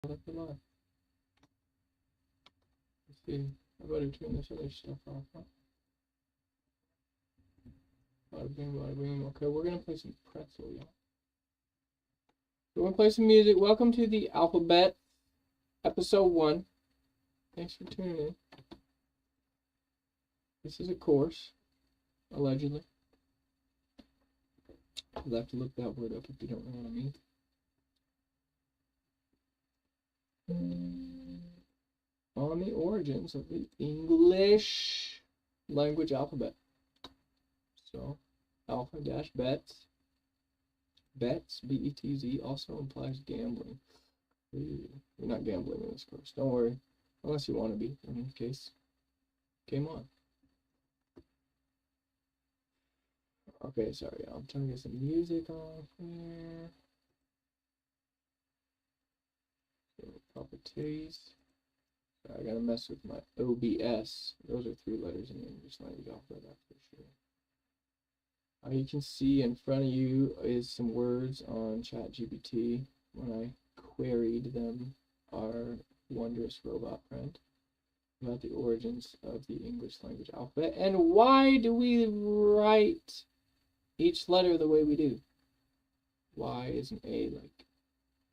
Let's see. I better turn this other stuff off. Huh? Bada bing, bada bing. Okay, we're gonna play some pretzel, y'all. We're gonna play some music. Welcome to the Alpha-Betz episode 1. Thanks for tuning in. This is a course, allegedly. You'll have to look that word up if you don't know what I mean. On the origins of the English language alphabet. So, Alpha-Betz. Betz, B-E-T-Z, also implies gambling. You're not gambling in this course. Don't worry. Unless you want to be. In this case, game on. Okay, sorry. I'm trying to get some music off here. So, properties. I gotta mess with my OBS. Those are 3 letters in the English language alphabet, that's for sure. You can see in front of you is some words on ChatGPT when I queried them, our wondrous robot friend, about the origins of the English language alphabet and why do we write each letter the way we do? Why isn't A like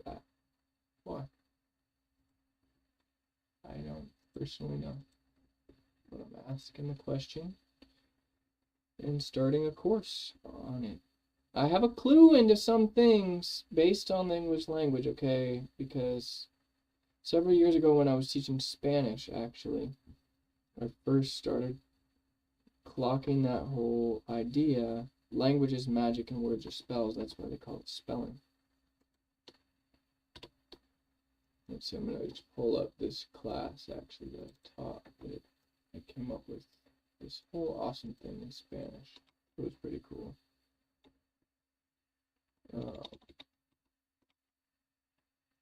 that? Why? I don't personally know, but I'm asking the question and starting a course on it. I have a clue into some things based on the English language, okay? Because several years ago when I was teaching Spanish, actually, I first started clocking that whole idea. Language is magic and words are spells. That's why they call it spelling. Let's see, I'm going to just pull up this class, actually, that I taught. That I came up with this whole awesome thing in Spanish. It was pretty cool.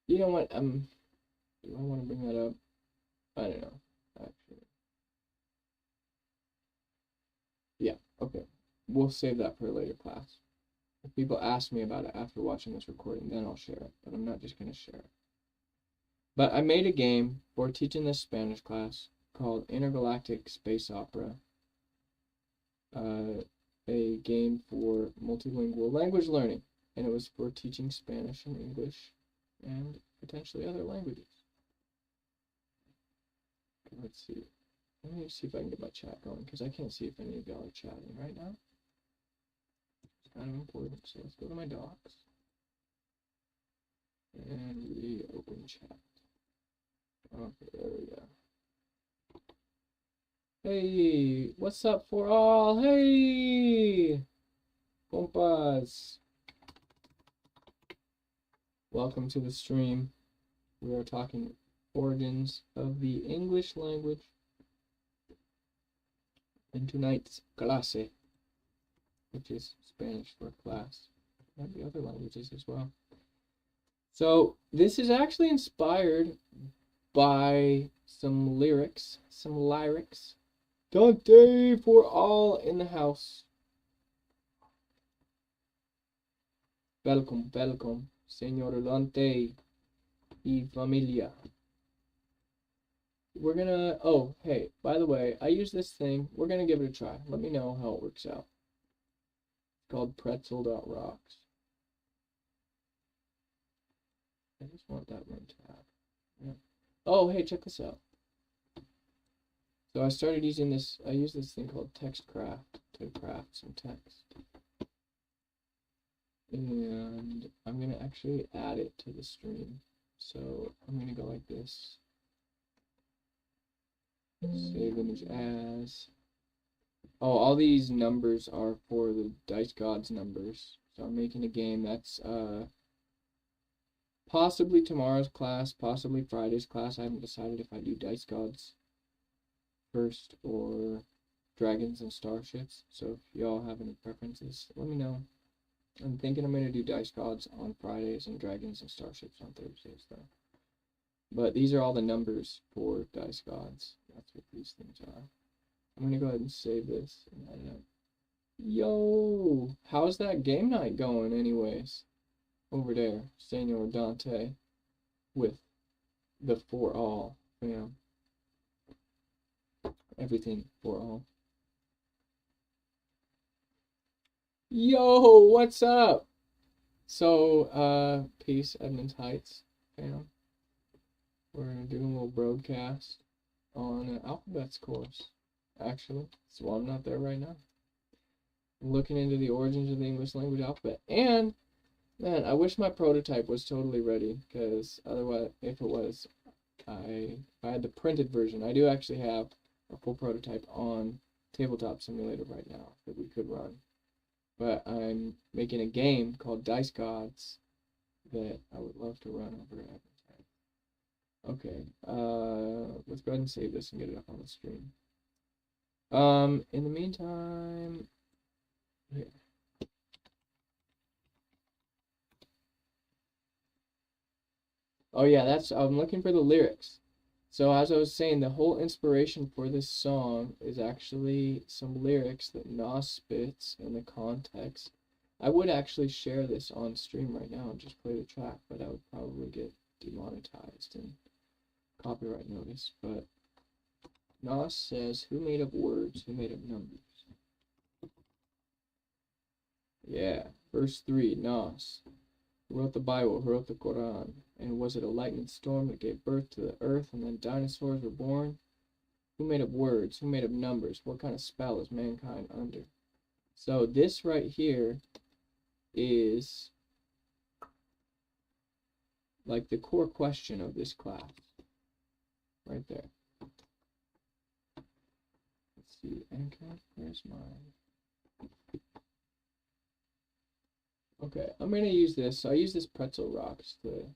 You know what? Do I want to bring that up? I don't know, actually. Yeah, okay. We'll save that for a later class. If people ask me about it after watching this recording, then I'll share it. But I'm not just going to share it. But I made a game for teaching this Spanish class called Intergalactic Space Opera. A game for multilingual language learning. And it was for teaching Spanish and English and potentially other languages. Okay, let's see. Let me see if I can get my chat going, because I can't see if any of y'all are chatting right now. It's kind of important, so let's go to my docs. And reopen chat. Okay, there we go. Hey, what's up for all? Hey, compas. Welcome to the stream. We are talking origins of the English language in tonight's clase, which is Spanish for class. Might be other languages as well. So this is actually inspired by some lyrics. Dante for all in the house. Welcome, welcome, Señor Dante y familia. We're gonna, oh, hey, by the way, I use this thing. We're gonna give it a try. Let me know how it works out. It's called pretzel.rocks. I just want that one tab. Yeah. Oh, hey, check this out. So I started using this, I use this thing called TextCraft to craft some text. And I'm going to actually add it to the stream. So I'm going to go like this. Save image as. Oh, all these numbers are for the Dice Gods numbers. So I'm making a game that's possibly tomorrow's class, possibly Friday's class. I haven't decided if I do Dice Gods first or Dragons and Starships. So if y'all have any preferences, let me know. I'm thinking I'm going to do Dice Gods on Fridays and Dragons and Starships on Thursdays, though. But these are all the numbers for Dice Gods. That's what these things are. I'm going to go ahead and save this and add it up. Yo! How's that game night going, anyways? Over there, Senor Dante with the for all, everything for all. Yo, what's up? So, peace, Edmonds Heights, fam. We're gonna do a little broadcast on an Alpha-Betz course, actually. So I'm not there right now. I'm looking into the origins of the English language alphabet. And, man, I wish my prototype was totally ready, because otherwise, if it was, I had the printed version. I do actually have a full prototype on Tabletop Simulator right now that we could run. But I'm making a game called Dice Gods that I would love to run over at. Okay, let's go ahead and save this and get it up on the stream. In the meantime, here. Oh yeah, I'm looking for the lyrics. So as I was saying, the whole inspiration for this song is actually some lyrics that Nas spits in the context. I would actually share this on stream right now and just play the track, but I would probably get demonetized and copyright notice. But Nas says, who made up words, who made up numbers? Yeah, verse 3, Nas. Who wrote the Bible, who wrote the Quran? And was it a lightning storm that gave birth to the earth and then dinosaurs were born? Who made up words? Who made up numbers? What kind of spell is mankind under? So this right here is like the core question of this class. Right there. Let's see, anchor, where's mine? Okay, I'm gonna use this. So I use this pretzel rocks to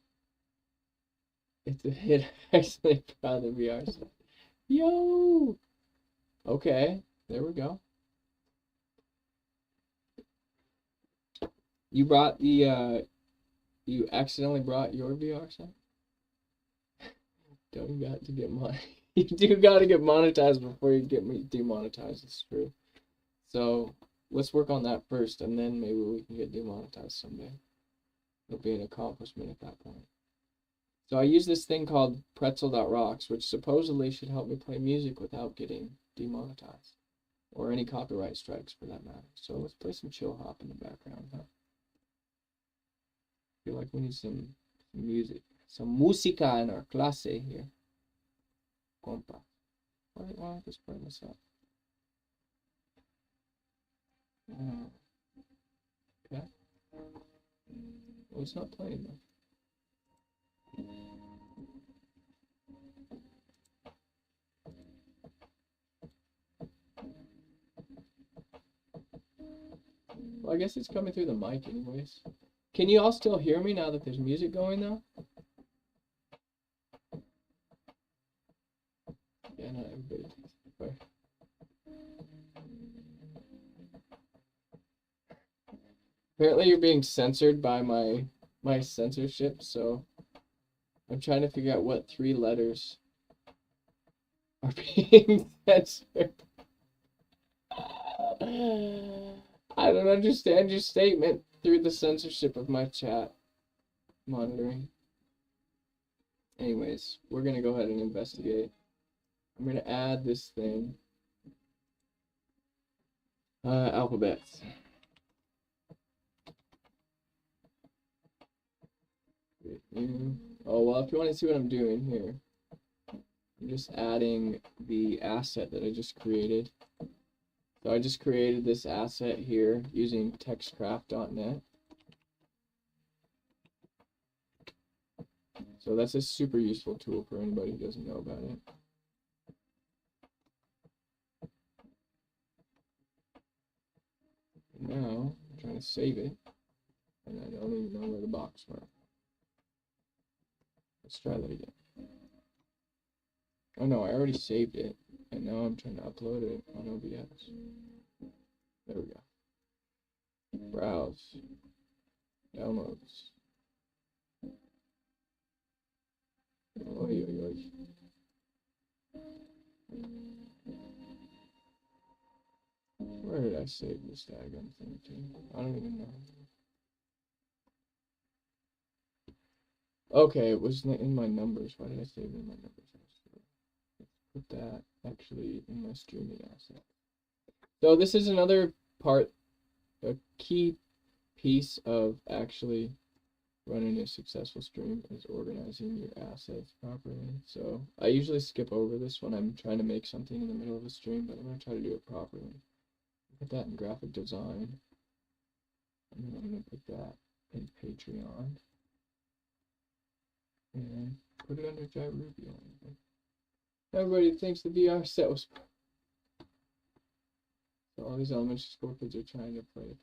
hit actually proud of the VR set. Yo! Okay, there we go. You brought the you accidentally brought your VR set? Don't you got to get you do got to get monetized before you get me demonetized. It's true. So let's work on that first, and then maybe we can get demonetized someday. It'll be an accomplishment at that point. So I use this thing called pretzel.rocks, which supposedly should help me play music without getting demonetized. Or any copyright strikes for that matter. So let's play some chill hop in the background, huh? I feel like we need some music. Some música in our clase here. Compa. Why don't I just bring this up? Okay. Well, it's not playing though. Well, I guess it's coming through the mic anyways. Can you all still hear me now that there's music going though? Yeah, not everybody takes it. Apparently you're being censored by my censorship, so I'm trying to figure out what 3 letters are being censored. I don't understand your statement through the censorship of my chat monitoring. Anyways, we're gonna go ahead and investigate. I'm gonna add this thing. Alpha-Betz. Oh, well, if you want to see what I'm doing here, I'm just adding the asset that I just created. So I just created this asset here using textcraft.net. So that's a super useful tool for anybody who doesn't know about it. Now, I'm trying to save it, and I don't even know where the box went. Let's try that again. Oh no, I already saved it, and now I'm trying to upload it on OBS. There we go. Browse. Downloads. Oy, oy, oy. Where did I save this daggone thing to? I don't even know. Okay, it was in my numbers. Why did I save it in my numbers? Let's put that actually in my streaming asset. So this is another part, a key piece of actually running a successful stream is organizing your assets properly. So I usually skip over this when I'm trying to make something in the middle of a stream, but I'm going to try to do it properly. Put that in graphic design. And then I'm going to put that in Patreon. And put it under Gyrubion. Everybody thinks the VR set was... So all these elementary school kids are trying to play it.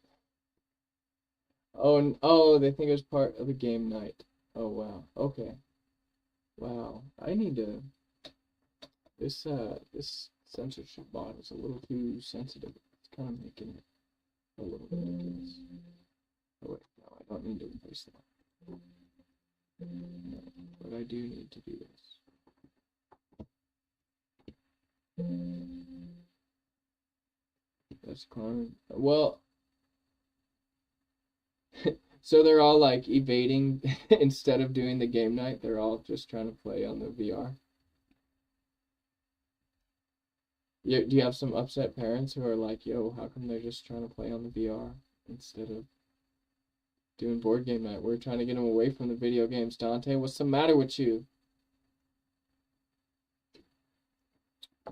Oh, oh, they think it was part of the game night. Oh, wow. Okay. Wow. I need to... This censorship bot is a little too sensitive. It's kind of making it a little ridiculous. Oh, wait. No, I don't need to replace that. No, but I do need to do this. That's clown. Well, so they're all like evading instead of doing the game night. They're all just trying to play on the VR. Do you have some upset parents who are like, yo, how come they're just trying to play on the VR instead of doing board game night? We're trying to get them away from the video games. Dante, what's the matter with you?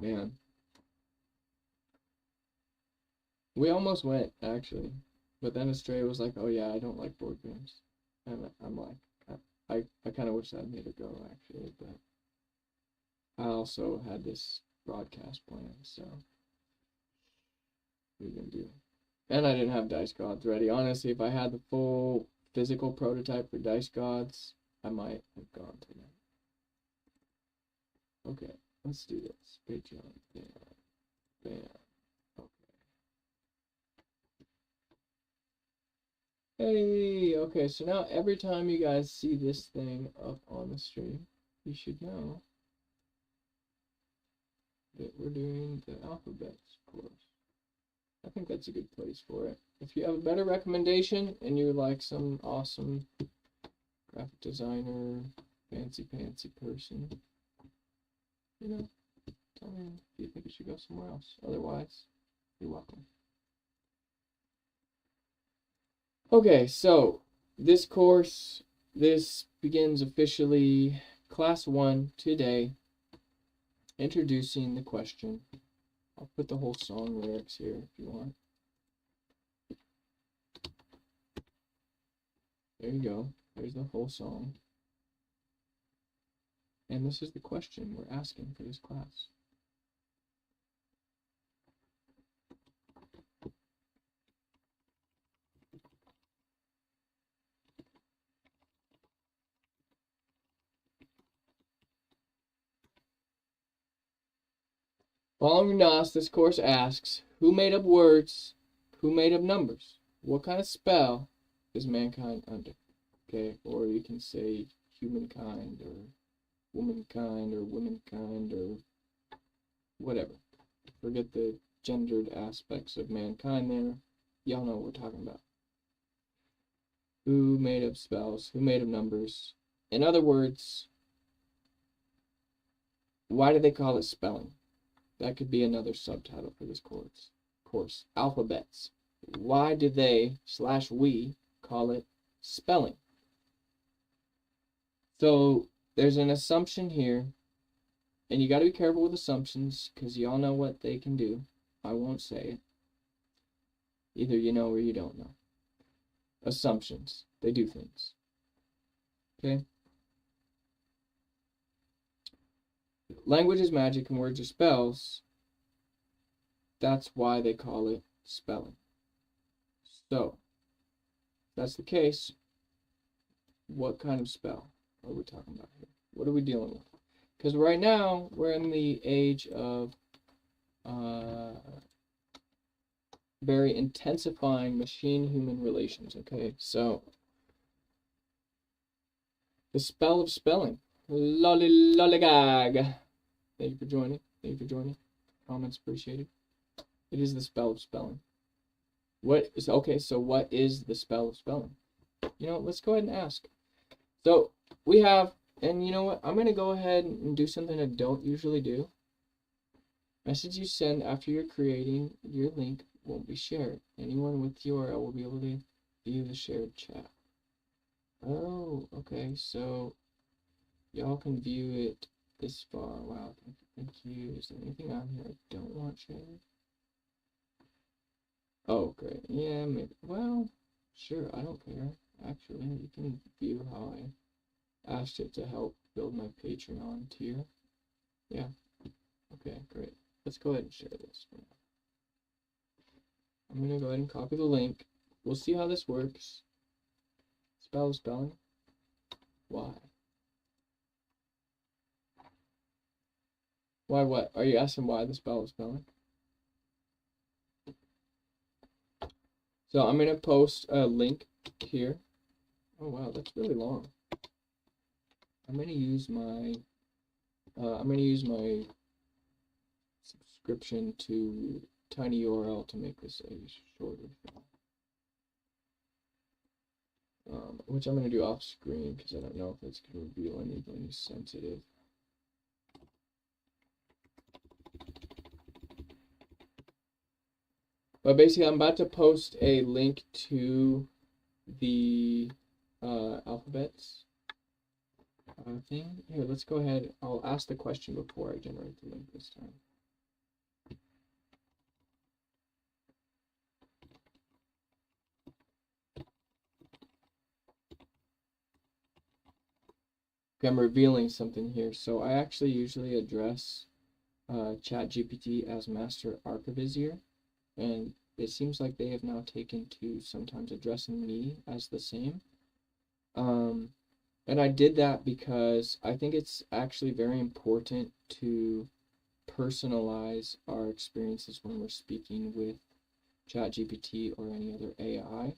Man. We almost went, actually. But then Estrella was like, oh yeah, I don't like board games. And I'm like, I kind of wish I'd made it go, actually. But I also had this broadcast plan, so what are you gonna do? And I didn't have Dice Gods ready. Honestly, if I had the full physical prototype for Dice Gods, I might have gone to that. Okay, let's do this. Patreon. Bam. Bam. Hey, okay, so now every time you guys see this thing up on the stream, you should know that we're doing the Alpha-Betz course. I think that's a good place for it. If you have a better recommendation and you're like some awesome graphic designer, fancy person, you know, tell me if you think it should go somewhere else. Otherwise, you're welcome. Okay, so this course, this begins officially class 1 today, introducing the question. I'll put the whole song lyrics here if you want. There you go. There's the whole song. And this is the question we're asking for this class. Following Nas, this course asks, who made up words? Who made up numbers? What kind of spell is mankind under? Okay, or you can say humankind or womankind or womankind or whatever. Forget the gendered aspects of mankind there. Y'all know what we're talking about. Who made up spells? Who made up numbers? In other words, why do they call it spelling? That could be another subtitle for this course. Alpha-Betz. Why do they/we call it spelling? So there's an assumption here, and you got to be careful with assumptions because y'all know what they can do. I won't say it. Either you know or you don't know. Assumptions. They do things. Okay? Language is magic and words are spells. That's why they call it spelling. So, if that's the case, what kind of spell are we talking about here? What are we dealing with? Because right now, we're in the age of very intensifying machine-human relations, okay? So, the spell of spelling. Lollygag. Thank you for joining. Thank you for joining. Comments appreciated. It is the spell of spelling. Okay, so what is the spell of spelling? You know, let's go ahead and ask. So we have, and you know what? I'm going to go ahead and do something I don't usually do. Message you send after you're creating your link won't be shared. Anyone with the URL will be able to view the shared chat. Oh, okay. So y'all can view it this far. Wow, thank you. Is there anything on here I don't want shared? Oh, great. Yeah, maybe. Well, sure. I don't care. Actually, you can view how I asked it to help build my Patreon tier. Yeah. Okay, great. Let's go ahead and share this. I'm going to go ahead and copy the link. We'll see how this works. Spelling. Why? Why what? Are you asking why the spelling? So I'm going to post a link here. Oh wow, that's really long. I'm going to use my subscription to tinyurl to make this a shorter file. Which I'm going to do off screen because I don't know if it's going to reveal anything sensitive. But basically, I'm about to post a link to the Alpha-Betz thing. Here, let's go ahead. I'll ask the question before I generate the link this time. Okay, I'm revealing something here. So I actually usually address ChatGPT as Master Archivizier, and it seems like they have now taken to sometimes addressing me as the same. And I did that because I think it's actually very important to personalize our experiences when we're speaking with ChatGPT or any other AI,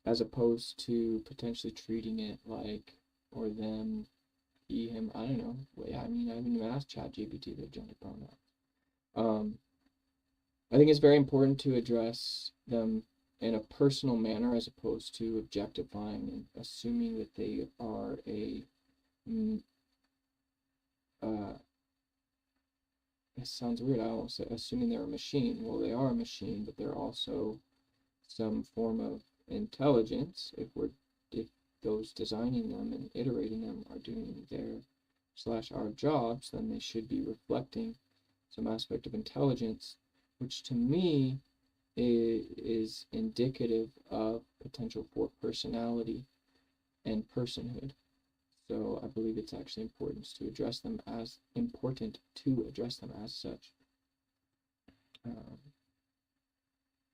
as opposed to potentially treating it like, or them, he, him, I don't know. I mean, I haven't even asked ChatGPT their gender pronouns. I think it's very important to address them in a personal manner as opposed to objectifying and assuming that they are a it sounds weird. I almost say assuming they're a machine. Well, they are a machine, but they're also some form of intelligence. If those designing them and iterating them are doing their / our jobs, then they should be reflecting some aspect of intelligence, which to me is indicative of potential for personality and personhood. So I believe it's actually important to address them as such.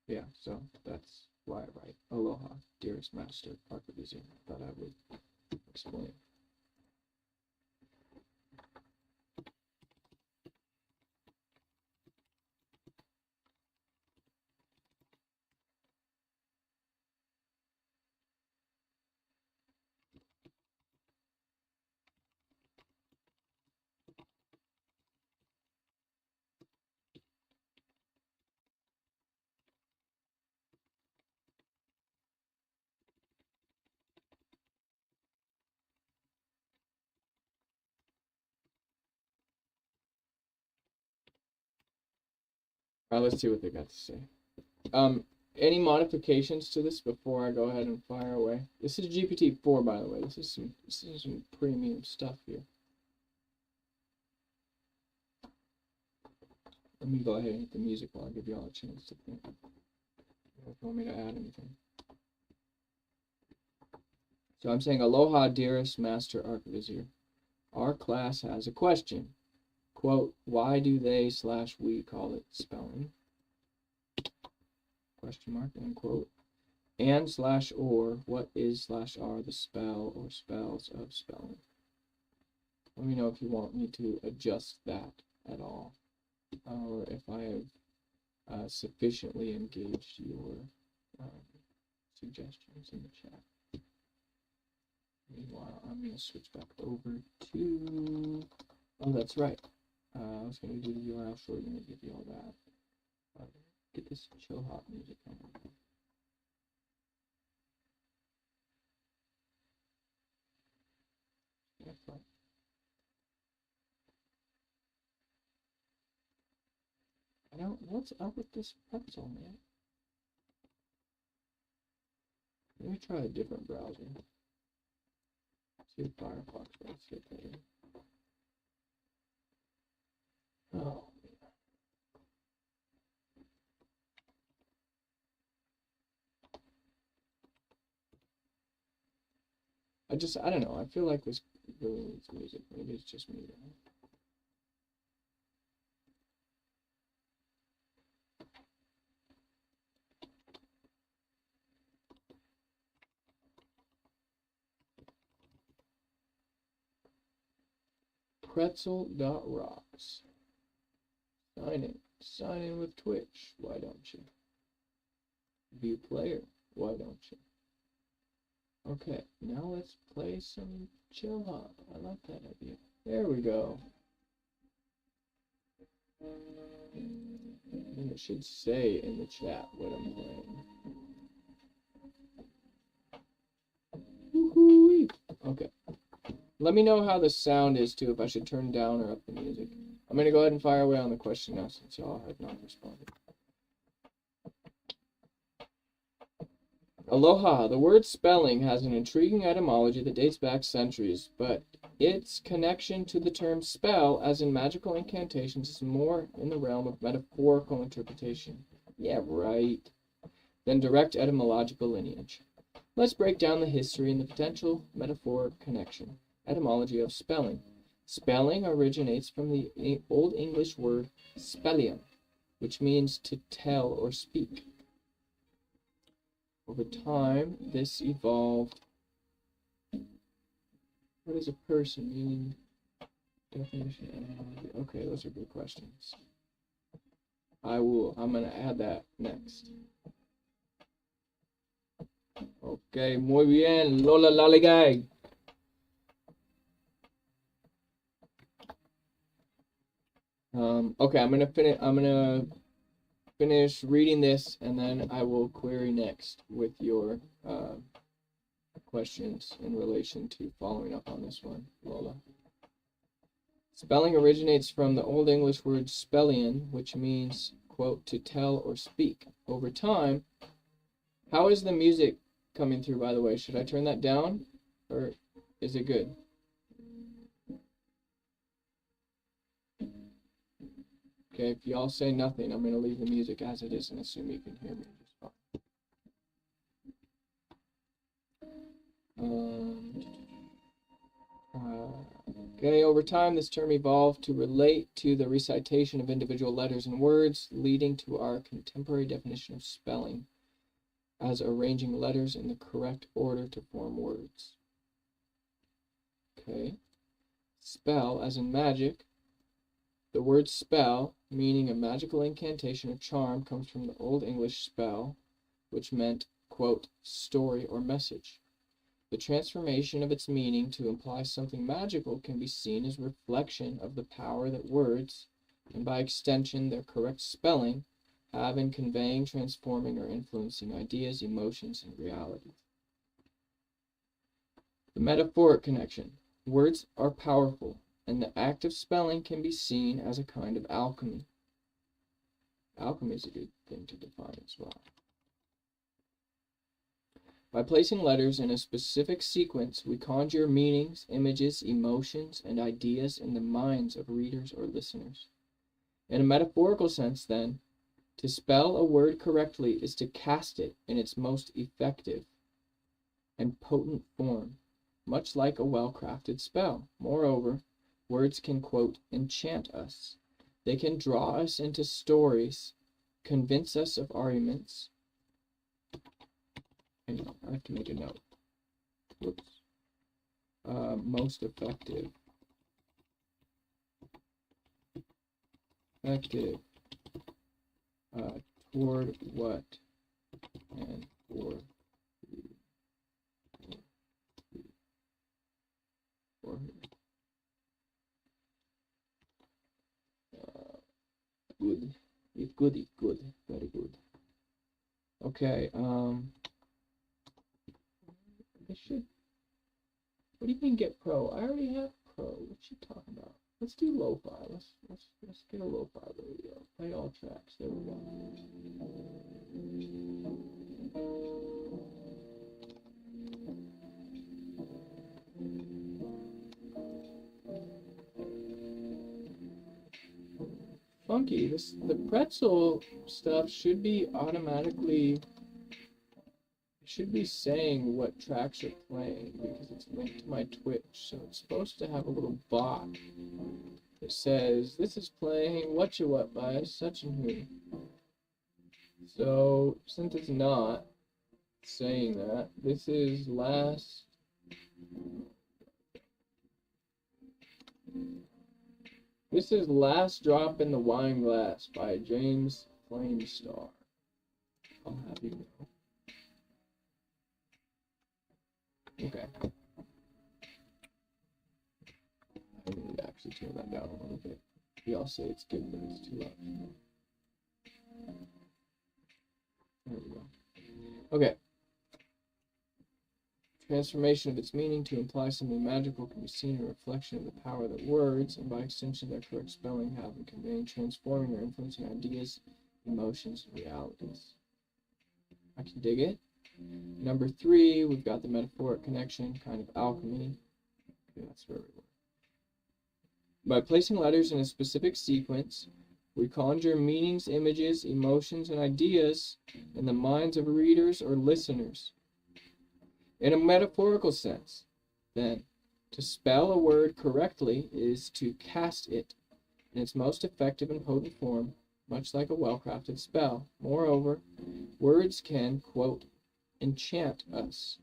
Yeah, so that's why I write Aloha, dearest Master Archivizier. Thought I would explain. All right, let's see what they got to say. Any modifications to this before I go ahead and fire away? This is GPT-4, by the way. This is some premium stuff here. Let me go ahead and hit the music while I give you all a chance to think. If you want me to add anything. So I'm saying, Aloha, dearest Master Archivizier. Our class has a question. Quote, why do they / we call it spelling? Question mark, end quote. And / or, what is / are the spell or spells of spelling? Let me know if you want me to adjust that at all, or if I have sufficiently engaged your suggestions in the chat. Meanwhile, I'm going to switch back over to, oh, that's right. I was going to do the URL short and give you all that. Get this chill hop music on. What's up with this pretzel, man? Let me try a different browser. See if Firefox will fit that in. Oh. I don't know. I feel like this really needs music. Maybe it's just me. Pretzel.rocks. Sign in. Sign in with Twitch. Why don't you? View player. Why don't you? Okay, now let's play some chill hop. I like that idea. There we go. And it should say in the chat what I'm playing. Woohoo! Okay. Let me know how the sound is too, if I should turn down or up the music. I'm going to go ahead and fire away on the question now since y'all have not responded. Aloha. The word spelling has an intriguing etymology that dates back centuries, but its connection to the term spell, as in magical incantations, is more in the realm of metaphorical interpretation. Yeah, right. Than direct etymological lineage. Let's break down the history and the potential metaphoric connection. Etymology of spelling. Spelling originates from the Old English word spellium, which means to tell or speak. Over time, this evolved. What does a person mean? Definition, etymology. Okay, those are good questions. I'm going to add that next. Okay, muy bien, Lola Laligay. Okay, I'm gonna finish reading this, and then I will query next with your questions in relation to following up on this one, Lola. Spelling originates from the Old English word spellion, which means, quote, to tell or speak. Over time, how is the music coming through, by the way? Should I turn that down, or is it good? Okay, if y'all say nothing, I'm going to leave the music as it is and assume you can hear me just fine. Okay, over time, this term evolved to relate to the recitation of individual letters and words, leading to our contemporary definition of spelling as arranging letters in the correct order to form words. Okay. Spell, as in magic. The word spell, meaning a magical incantation or charm, comes from the Old English spell, which meant, quote, story or message. The transformation of its meaning to imply something magical can be seen as reflection of the power that words, and by extension their correct spelling, have in conveying, transforming, or influencing ideas, emotions, and realities. The metaphoric connection. Words are powerful, and the act of spelling can be seen as a kind of alchemy. Alchemy is a good thing to define as well. By placing letters in a specific sequence, we conjure meanings, images, emotions, and ideas in the minds of readers or listeners. In a metaphorical sense, then, to spell a word correctly is to cast it in its most effective and potent form, much like a well-crafted spell. Moreover, words can, quote, enchant us. They can draw us into stories, convince us of arguments. Hang on, I have to make a note. Whoops. Most effective. Effective. Toward what? And for who? Good. It's good, it's good. Very good. Okay, What do you mean get pro? I already have pro. What you talking about? Let's do lo-fi. Let's get a lo-fi radio. Play all tracks. There we go. Funky. The pretzel stuff should be automatically. It should be saying what tracks are playing because it's linked to my Twitch. So it's supposed to have a little bot that says this is playing What You What by such and who. So since it's not saying that, this is last. This is Last Drop in the Wine Glass by James Flamestar. I'll have you know. Okay. I need to actually turn that down a little bit. Y'all say it's good, but it's too loud. There we go. Okay. Transformation of its meaning to imply something magical can be seen in a reflection of the power that words, and by extension their correct spelling, have in conveying, transforming, or influencing ideas, emotions, and realities. I can dig it. Number 3, we've got the metaphoric connection, kind of alchemy. Okay, that's where we were. By placing letters in a specific sequence, we conjure meanings, images, emotions, and ideas in the minds of readers or listeners. In a metaphorical sense, then, to spell a word correctly is to cast it in its most effective and potent form, much like a well-crafted spell. Moreover, words can, quote, enchant us.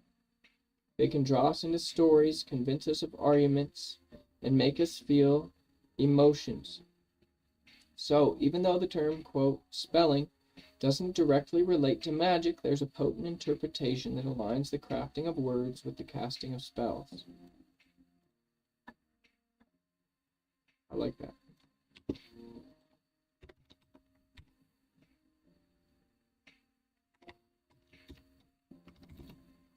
They can draw us into stories, convince us of arguments, and make us feel emotions. So, even though the term, quote, spelling doesn't directly relate to magic, there's a potent interpretation that aligns the crafting of words with the casting of spells. I like that.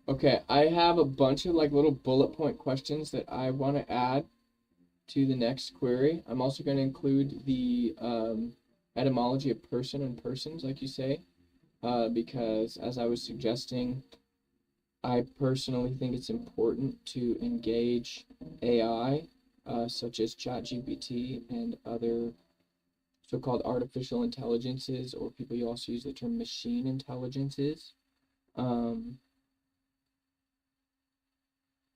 Okay, I have a bunch of like little bullet point questions that I want to add to the next query. I'm also going to include the etymology of person and persons, like you say, because as I was suggesting, I personally think it's important to engage AI, such as ChatGPT and other so-called artificial intelligences, or people you also use the term machine intelligences.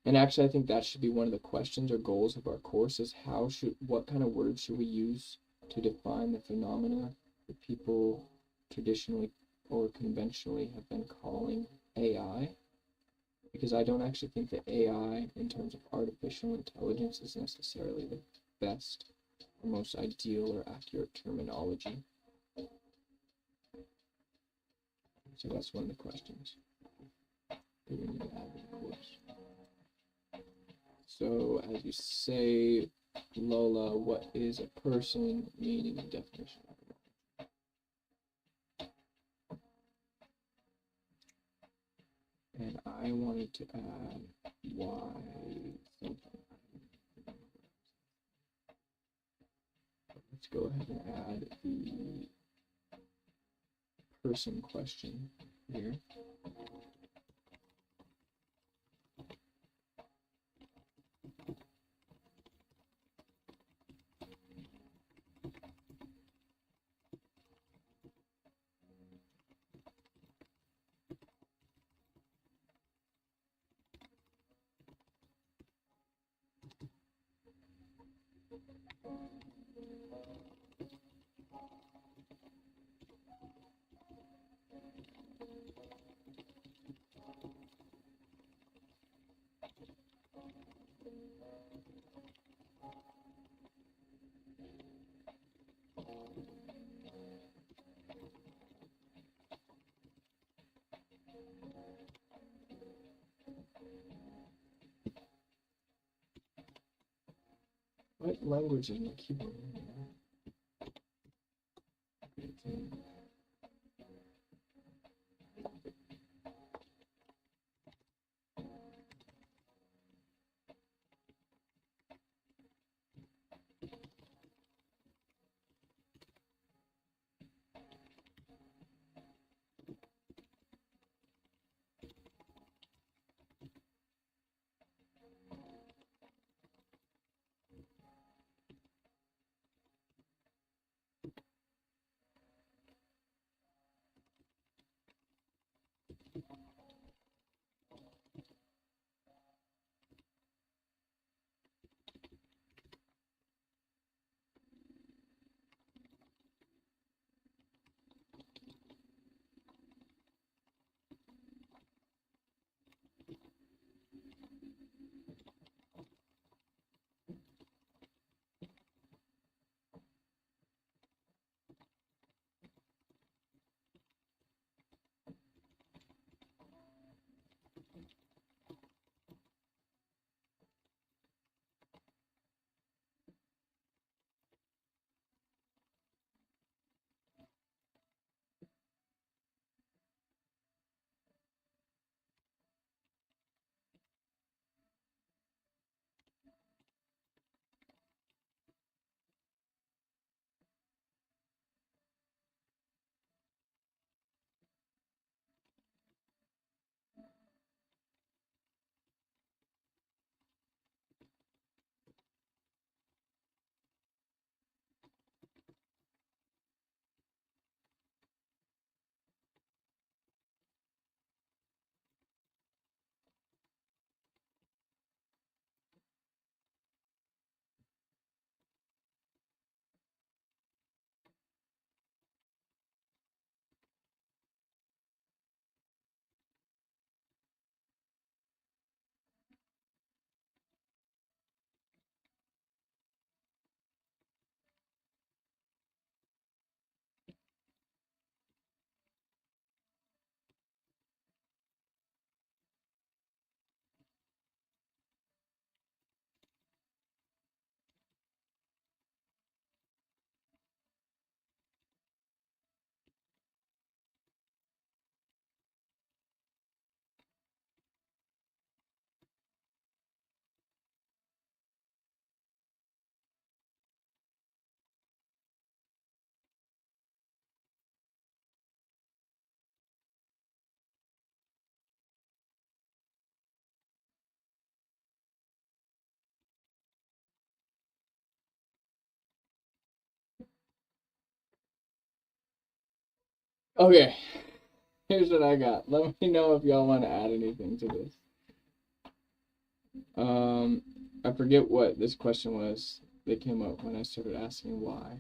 And actually, I think that should be one of the questions or goals of our course is what kind of words should we use to define the phenomena that people traditionally or conventionally have been calling AI? Because I don't actually think that AI, in terms of artificial intelligence, is necessarily the best or most ideal or accurate terminology. So that's one of the questions that we need to add to the course. So, as you say, Lola, what is a person, meaning and definition? And I wanted to add why something. Let's go ahead and add the person question here. What language is my keyboard? Okay, here's what I got. Let me know if y'all want to add anything to this. I forget what this question was that came up when I started asking why.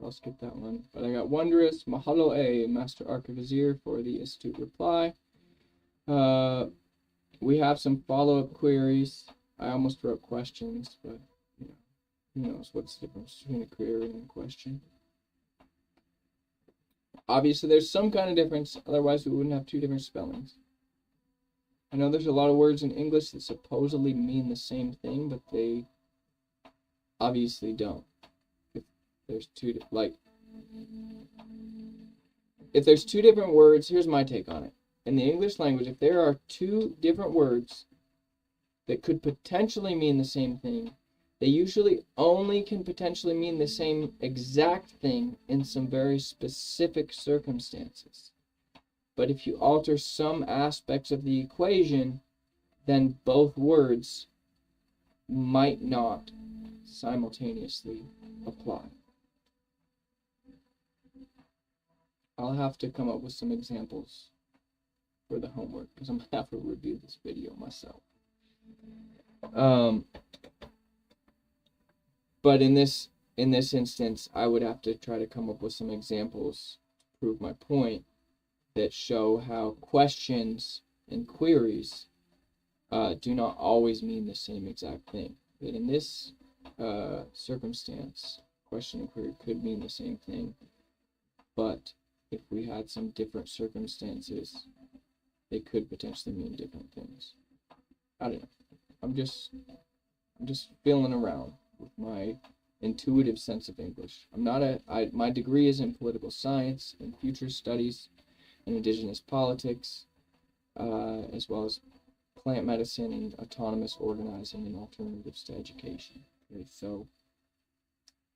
I'll skip that one. But I got wondrous, mahalo a Master Archivizier for the astute reply. We have some follow-up queries. I almost wrote questions, but you know, who knows what's the difference between a query and a question. Obviously, there's some kind of difference, otherwise we wouldn't have two different spellings. I know there's a lot of words in English that supposedly mean the same thing, but they obviously don't. If there's two, if there's two different words, here's my take on it. In the English language, if there are two different words that could potentially mean the same thing, they usually only can potentially mean the same exact thing in some very specific circumstances. But if you alter some aspects of the equation, then both words might not simultaneously apply. I'll have to come up with some examples for the homework because I'm going to have to review this video myself. But in this instance, I would have to try to come up with some examples to prove my point that show how questions and queries do not always mean the same exact thing. That in this circumstance, question and query could mean the same thing, but if we had some different circumstances, they could potentially mean different things. I don't know. I'm just feeling around with my intuitive sense of English. My degree is in political science and future studies and indigenous politics, as well as plant medicine and autonomous organizing and alternatives to education. Okay, so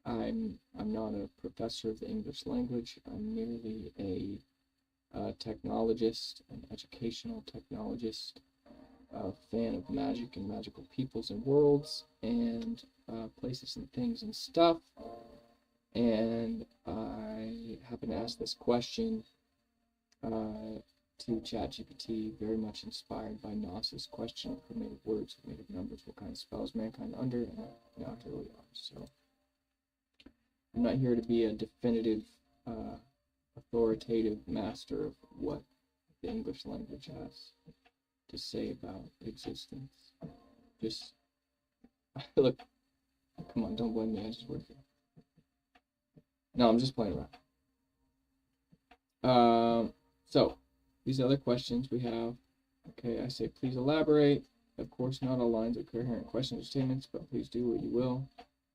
I'm not a professor of the English language. I'm merely a technologist, an educational technologist, a fan of magic and magical peoples and worlds and places and things and stuff. And I happen to ask this question to ChatGPT, very much inspired by Nas's question for made of words, made of numbers, what kind of spells mankind under, and now here we are. So I'm not here to be a definitive, authoritative master of what the English language has to say about existence. Just look, come on, don't blame me, I just work here. No, I'm just playing around. So these other questions we have, okay, I say please elaborate. Of course, not all lines are coherent questions or statements, but please do what you will.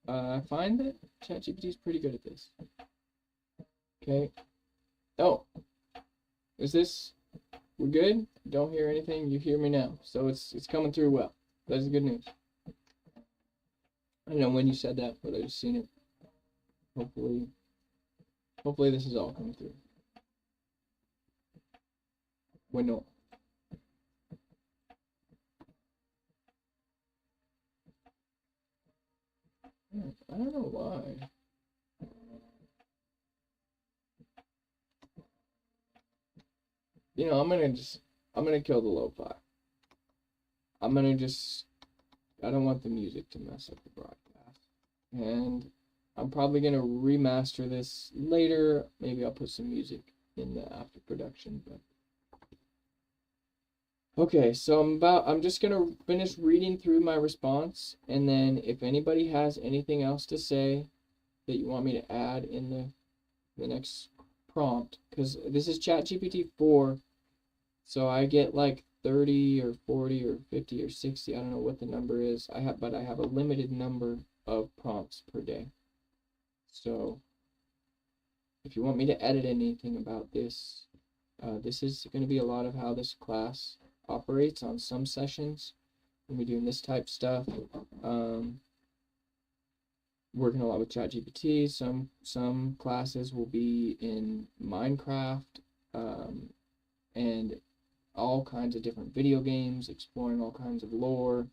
I find that ChatGPT is pretty good at this. Okay. Oh, is this, we're good? Don't hear anything, you hear me now. So it's coming through well. That's good news. I don't know when you said that, but I just seen it. Hopefully this is all coming through. Bueno. I don't know why. You know, I'm gonna kill the lo-fi. I don't want the music to mess up the broadcast. And I'm probably gonna remaster this later. Maybe I'll put some music in the after production, but okay, so I'm just gonna finish reading through my response, and then if anybody has anything else to say that you want me to add in the next prompt, because this is ChatGPT 4, so I get like 30 or 40 or 50 or 60, I don't know what the number is. But I have a limited number of prompts per day. So if you want me to edit anything about this, this is going to be a lot of how this class operates on some sessions. We'll be doing this type stuff. Working a lot with ChatGPT. Some classes will be in Minecraft, and all kinds of different video games, exploring all kinds of lore.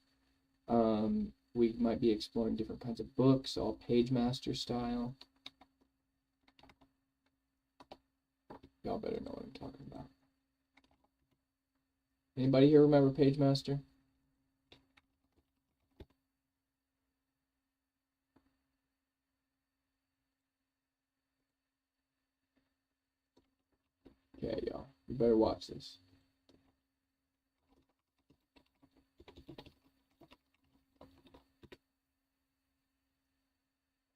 We might be exploring different kinds of books, all page master style. Y'all better know what I'm talking about. Anybody here remember PageMaster? Okay, y'all. You better watch this.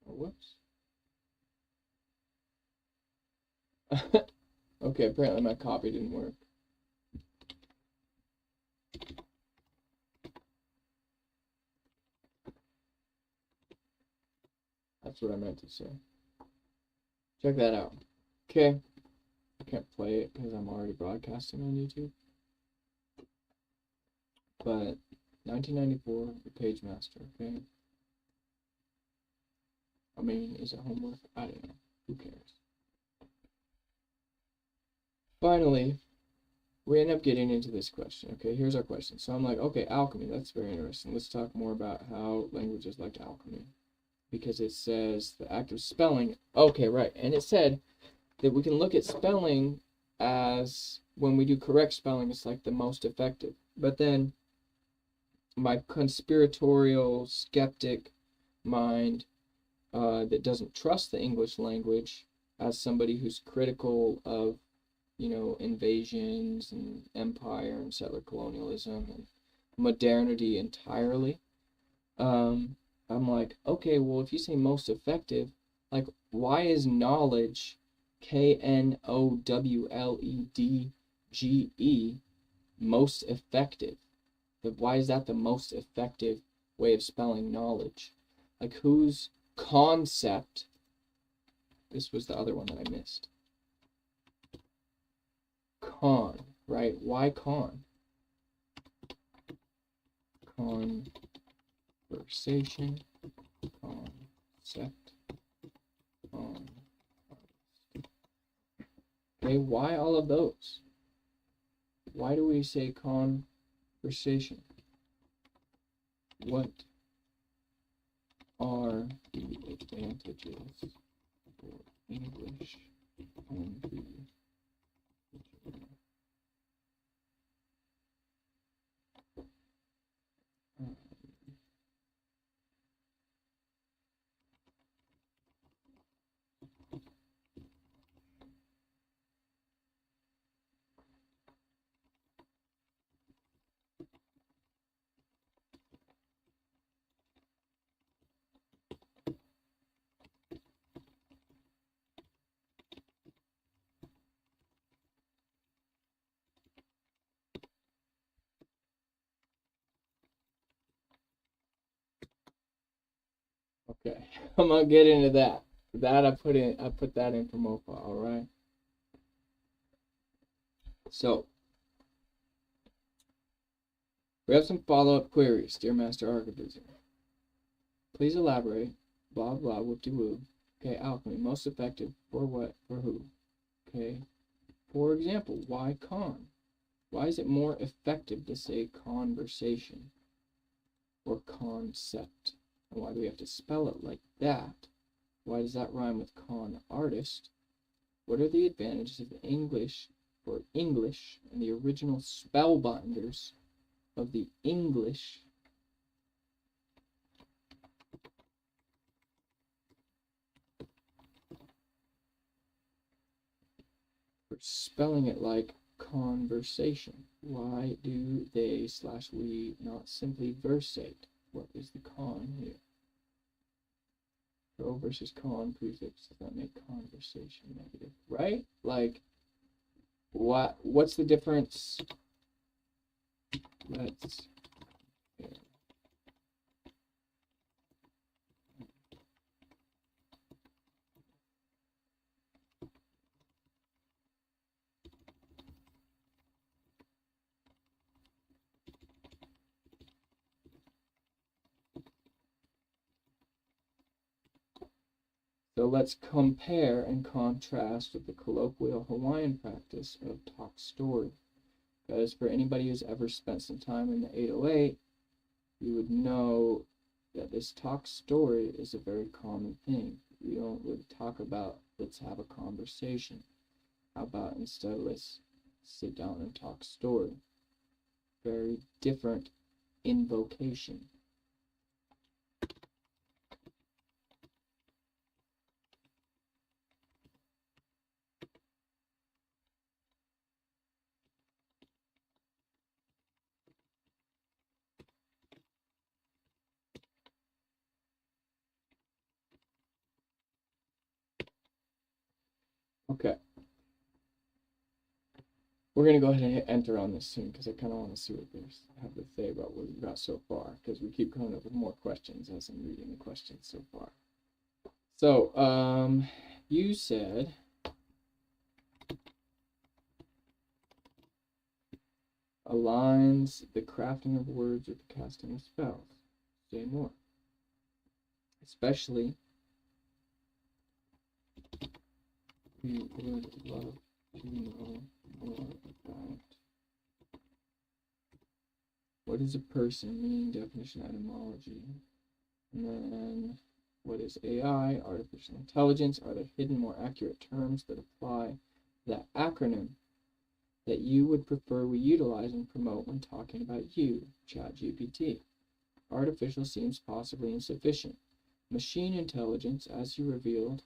Oh, whoops. Okay, apparently my copy didn't work. That's what I meant to say. Check that out. Okay. I can't play it because I'm already broadcasting on YouTube. But 1994, the PageMaster, okay? I mean, is it homework? I don't know. Who cares? Finally, we end up getting into this question. Okay, here's our question. So I'm like, okay, alchemy, that's very interesting. Let's talk more about how languages like alchemy. Because it says the act of spelling. Okay, right. And it said that we can look at spelling as, when we do correct spelling, it's like the most effective. But then my conspiratorial skeptic mind that doesn't trust the English language, as somebody who's critical of, you know, invasions and empire and settler colonialism and modernity entirely, I'm like, okay, well, if you say most effective, like, why is knowledge, KNOWLEDGE, most effective? Why is that the most effective way of spelling knowledge? Like, whose concept? This was the other one that I missed. Con, right? Why con? Conversation, concept, con. Okay, why all of those? Why do we say conversation? What are the advantages for English on the Okay, I'm gonna get into that. I put that in for MOPA, all right? So, we have some follow-up queries, dear Master Archivism. Please elaborate. Blah blah whoop-de-woo. Okay, alchemy, most effective for what? For who? Okay. For example, why con? Why is it more effective to say conversation or concept? And why do we have to spell it like that? Why does that rhyme with con artist? What are the advantages of English for English and the original spellbinders of the English for spelling it like conversation? Why do they / we not simply versate? What is the con here? Pro versus con prefix does that make conversation negative, right? Like, what's the difference? Let's So let's compare and contrast with the colloquial Hawaiian practice of talk story. Because for anybody who's ever spent some time in the 808, you would know that this talk story is a very common thing. We don't really talk about let's have a conversation. How about instead, let's sit down and talk story. Very different invocation. Okay. We're going to go ahead and hit enter on this soon because I kind of want to see what they have to say about what we've got so far, because we keep coming up with more questions as I'm reading the questions so far. So, you said aligns the crafting of words with the casting of spells. Say more. Especially, we would love to know more about what is a person, meaning, definition, etymology, and then what is AI, artificial intelligence. Are there hidden, more accurate terms that apply that acronym that you would prefer we utilize and promote when talking about you, ChatGPT? Artificial seems possibly insufficient. Machine intelligence, as you revealed,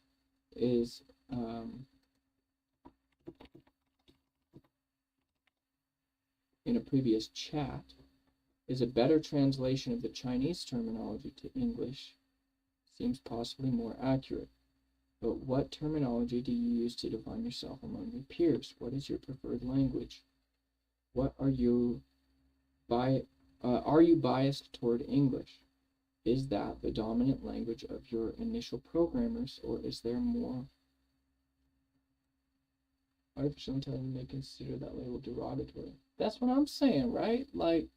is in a previous chat, is a better translation of the Chinese terminology to English. Seems possibly more accurate. But what terminology do you use to define yourself among your peers? What is your preferred language? What are you biased toward English? Is that the dominant language of your initial programmers, or is there more? Artificial intelligence may consider that label derogatory. That's what I'm saying, right? Like,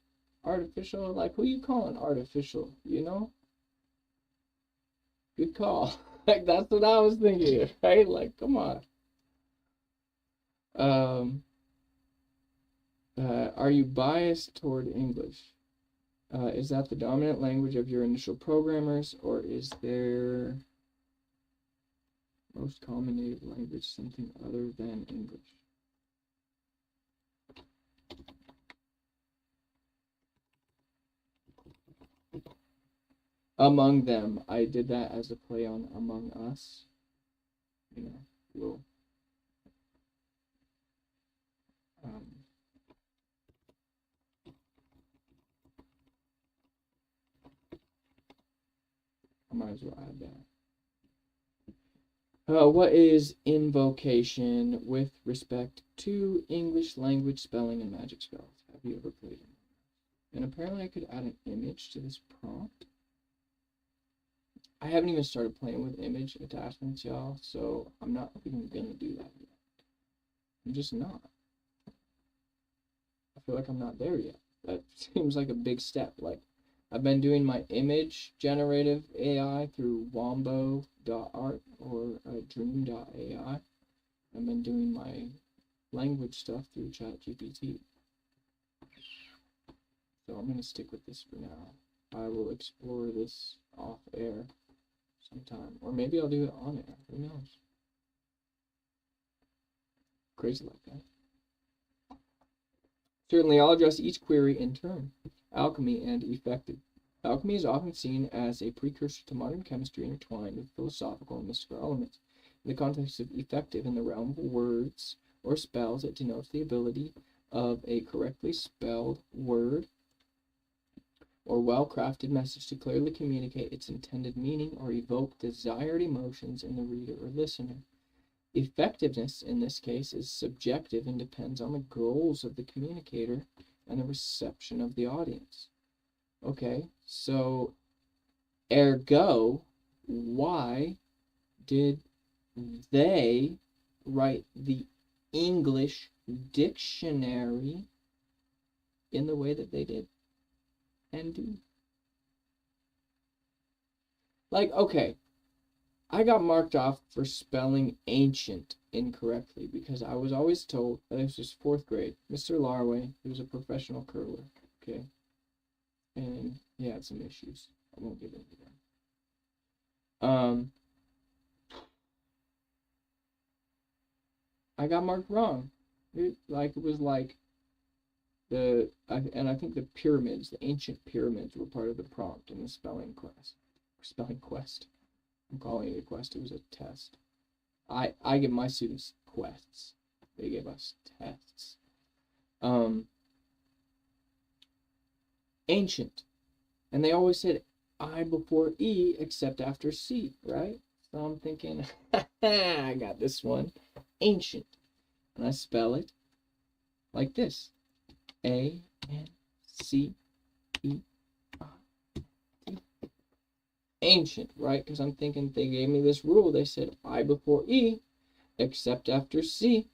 artificial, like, who you calling artificial, you know? Good call. Like, that's what I was thinking, right? Like, come on. Are you biased toward English? Is that the dominant language of your initial programmers, or is there most common native language something other than English? Among them, I did that as a play on Among Us. You know, we'll I might as well add that. What is invocation with respect to English language spelling and magic spells? Have you ever played it? And apparently I could add an image to this prompt. I haven't even started playing with image attachments, y'all, so I'm not even gonna do that yet. I'm just not. I feel like I'm not there yet. That seems like a big step. Like, I've been doing my image generative AI through wombo.art or dream.ai. I've been doing my language stuff through ChatGPT. So I'm going to stick with this for now. I will explore this off air sometime. Or maybe I'll do it on air. Who knows? Crazy like that. Certainly, I'll address each query in turn. Alchemy and effective. Alchemy is often seen as a precursor to modern chemistry intertwined with philosophical and mystical elements. In the context of effective in the realm of words or spells, it denotes the ability of a correctly spelled word or well-crafted message to clearly communicate its intended meaning or evoke desired emotions in the reader or listener. Effectiveness, in this case, is subjective and depends on the goals of the communicator and the reception of the audience. Okay, so ergo, why did they write the English dictionary in the way that they did and do? Like, okay, I got marked off for spelling ancient incorrectly because I was always told, this was 4th grade, Mr. Larway, he was a professional curler, okay? And he had some issues. I won't get into them. I got marked wrong. It was like I think the pyramids, the ancient pyramids, were part of the prompt in the spelling class. Spelling quest. I'm calling it a quest. It was a test. I give my students quests. They give us tests. Ancient. And they always said I before E except after C, right? So I'm thinking, I got this one. Ancient. And I spell it like this. A-N-C-E-I-T. Ancient, right? Because I'm thinking they gave me this rule. They said I before E except after C.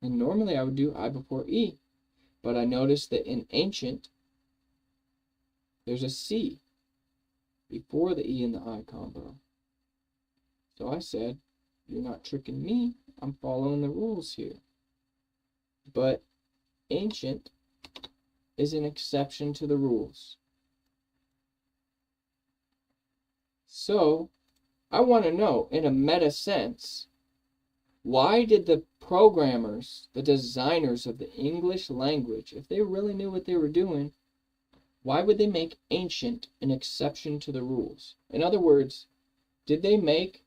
And normally I would do I before E. But I noticed that in ancient, there's a C before the E and the I combo. So I said, you're not tricking me. I'm following the rules here. But ancient is an exception to the rules. So I want to know, in a meta sense, why did the programmers, the designers of the English language, if they really knew what they were doing, why would they make ancient an exception to the rules? In other words, did they make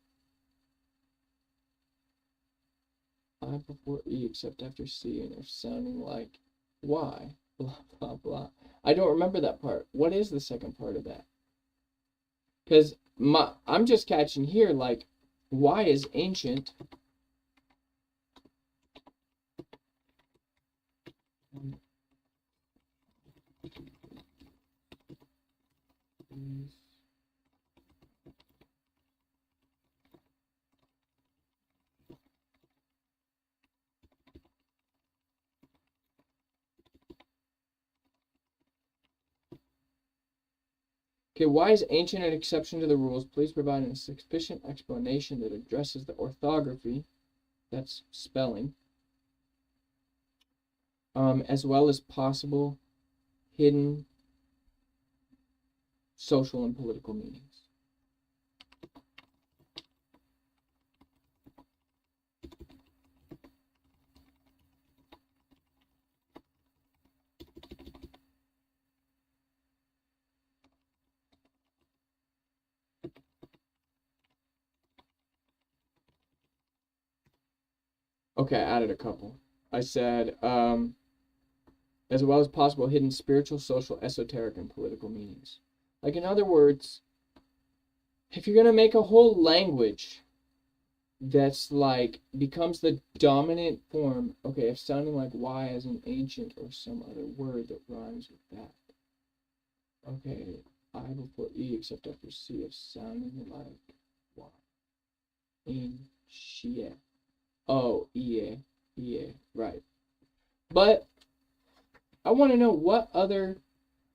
I before E except after C and they're sounding like Y, blah, blah, blah. I don't remember that part. What is the second part of that? Because I'm just catching here, like, Y is ancient. Okay, why is ancient an exception to the rules? Please provide a sufficient explanation that addresses the orthography, that's spelling, as well as possible hidden social and political meanings. Okay, I added a couple. I said, as well as possible hidden spiritual, social, esoteric, and political meanings. Like, in other words, if you're going to make a whole language that's like, becomes the dominant form, okay, if sounding like Y as an ancient or some other word that rhymes with that. Okay, I before E except after C if sounding like Y. Ancient. Oh, EA, right. But I want to know what other,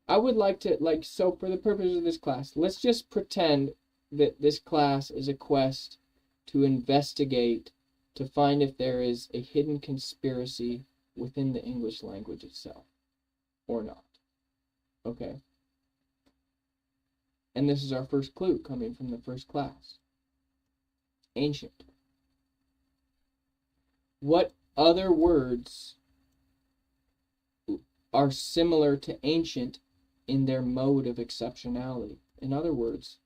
I would like to, like, so for the purpose of this class, let's just pretend that this class is a quest to investigate, to find if there is a hidden conspiracy within the English language itself, or not. Okay? And this is our first clue coming from the first class. Ancient. What other words are similar to ancient in their mode of exceptionality? In other words,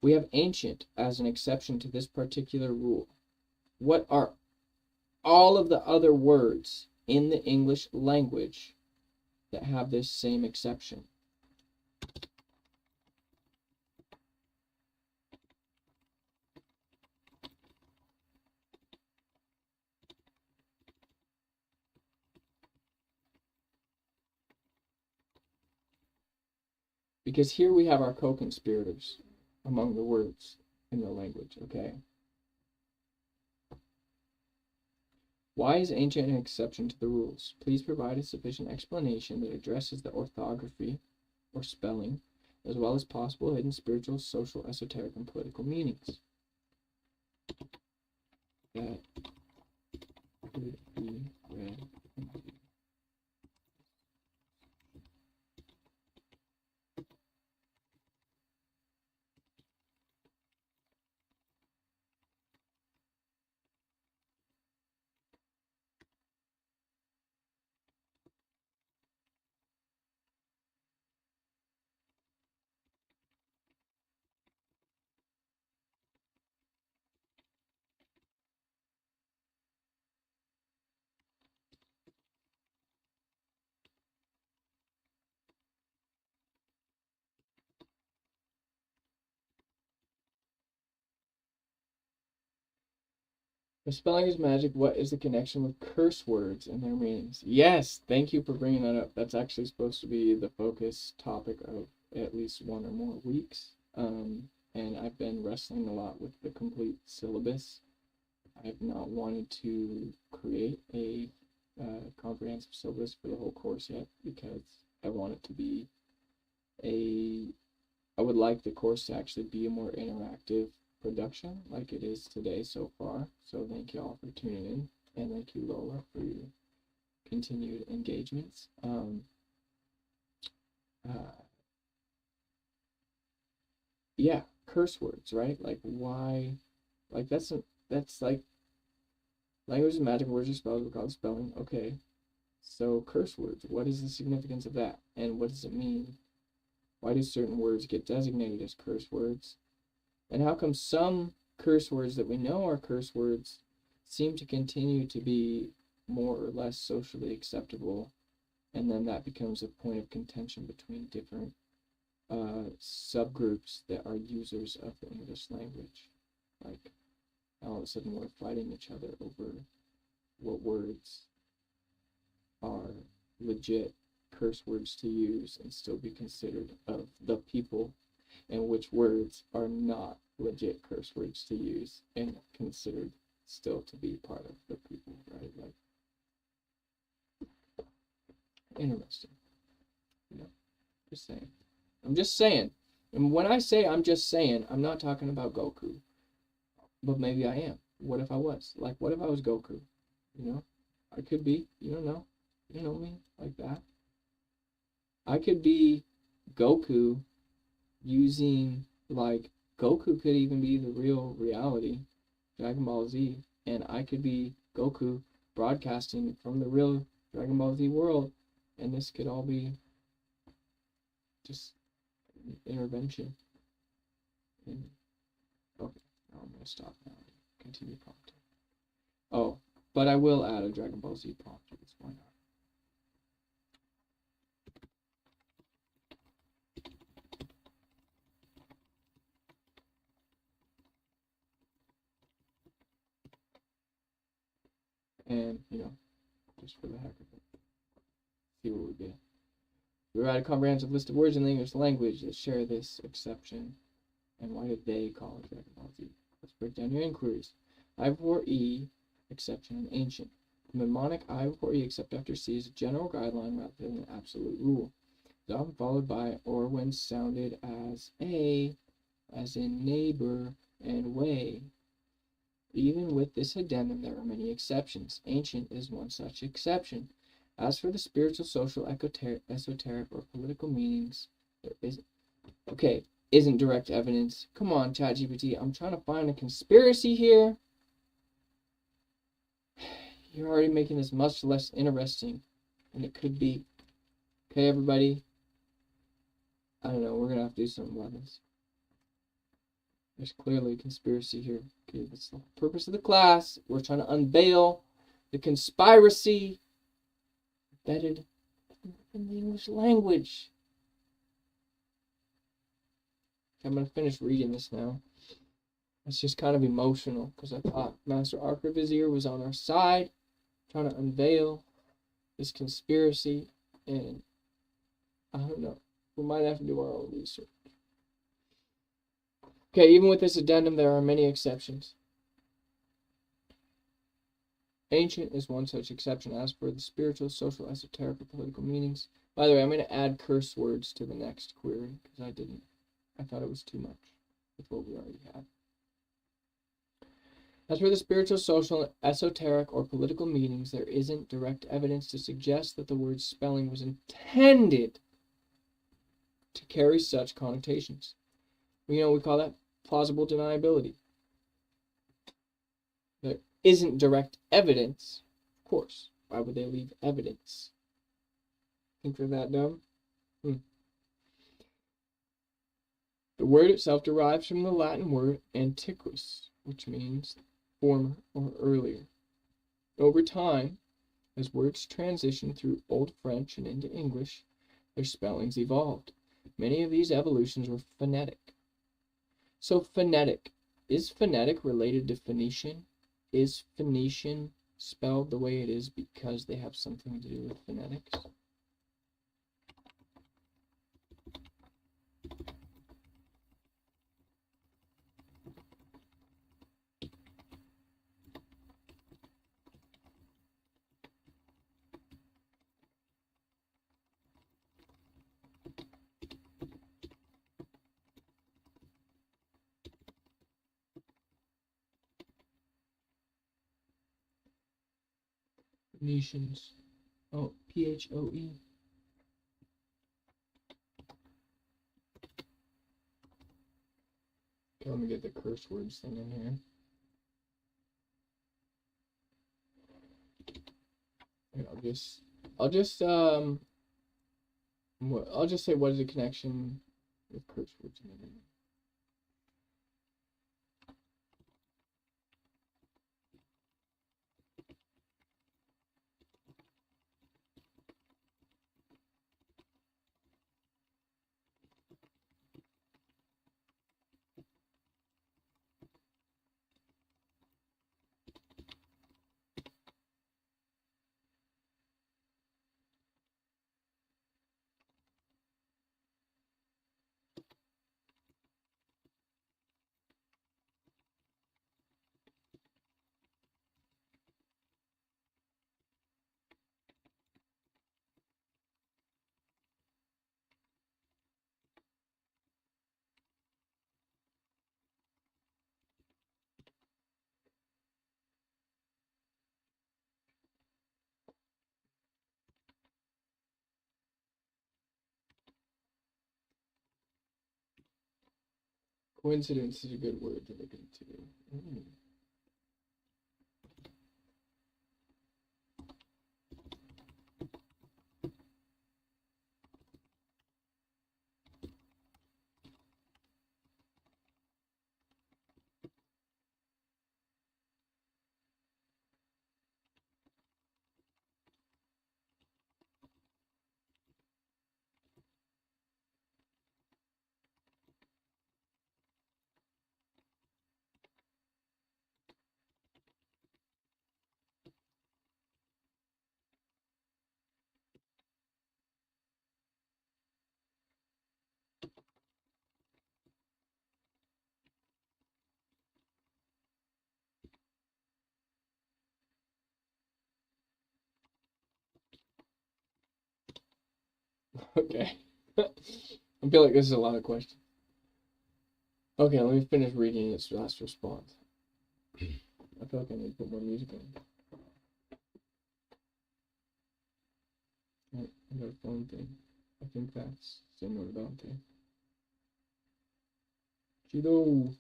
we have ancient as an exception to this particular rule. What are all of the other words in the English language that have this same exception? Because here we have our co-conspirators among the words in the language, okay? Why is ancient an exception to the rules? Please provide a sufficient explanation that addresses the orthography or spelling, as well as possible hidden spiritual, social, esoteric, and political meanings. That could be read. If spelling is magic, what is the connection with curse words and their meanings? Yes, thank you for bringing that up. That's actually supposed to be the focus topic of at least one or more weeks. And I've been wrestling a lot with the complete syllabus. I've not wanted to create a comprehensive syllabus for the whole course yet because I want it to be I would like the course to actually be a more interactive production like it is today so far. So thank you all for tuning in, and thank you, Lola, for your continued engagements. Yeah, curse words, right? Like why? Like that's like language and magic words are spelled without spelling. Okay, so curse words. What is the significance of that, and what does it mean? Why do certain words get designated as curse words? And how come some curse words that we know are curse words seem to continue to be more or less socially acceptable, and then that becomes a point of contention between different subgroups that are users of the English language? Like, all of a sudden we're fighting each other over what words are legit curse words to use and still be considered of the people, and which words are not legit curse words to use and considered still to be part of the people, right? Like, interesting. You know, just saying. I'm just saying. And when I say I'm just saying, I'm not talking about Goku. But maybe I am. What if I was? Like, what if I was Goku? You know? I could be. You don't know. You know me like that. I could be Goku using, like, Goku could even be the real reality, Dragon Ball Z, and I could be Goku broadcasting from the real Dragon Ball Z world, and this could all be just intervention. And, okay, now I'm going to stop now and continue prompting. Oh, but I will add a Dragon Ball Z prompt to this. Why not? And, you know, just for the heck of it, see what we get. We write a comprehensive list of words in the English language that share this exception. And why did they call it Dragon Ball Z? Let's break down your inquiries. I before E, exception, and ancient. The mnemonic I before E except after C is a general guideline rather than an absolute rule. It's often followed by or when sounded as A, as in neighbor and way. Even with this addendum, there are many exceptions. Ancient is one such exception. As for the spiritual, social, esoteric, or political meanings, there isn't. Okay, isn't direct evidence. Come on, ChatGPT. I'm trying to find a conspiracy here. You're already making this much less interesting than it could be. Okay, everybody? I don't know. We're going to have to do something about this. There's clearly a conspiracy here. Okay, that's the purpose of the class. We're trying to unveil the conspiracy embedded in the English language. I'm going to finish reading this now. It's just kind of emotional because I thought Master Archivizier was on our side, trying to unveil this conspiracy, and I don't know. We might have to do our own research. Okay, even with this addendum, there are many exceptions. Ancient is one such exception. As for the spiritual, social, esoteric, or political meanings. By the way, I'm going to add curse words to the next query because I didn't. I thought it was too much with what we already had. As for the spiritual, social, esoteric, or political meanings, there isn't direct evidence to suggest that the word's spelling was intended to carry such connotations. We call that plausible deniability. There isn't direct evidence, of course. Why would they leave evidence? Think they're that dumb? The word itself derives from the Latin word antiquus, which means former or earlier. Over time, as words transitioned through Old French and into English, their spellings evolved. Many of these evolutions were phonetic. So phonetic. Is phonetic related to Phoenician? is Phoenician spelled the way it is because they have something to do with phonetics? Phoenicians. Oh, Phoe. Okay, let me get the curse words thing in here. Here, I'll just say what is the connection with curse words and everything. Coincidence is a good word to look into. Okay. I feel like this is a lot of questions. Okay, let me finish reading its last response. I feel like I need to put more music on. Oh, I got a phone thing. I think that's similar to Dante. Judo.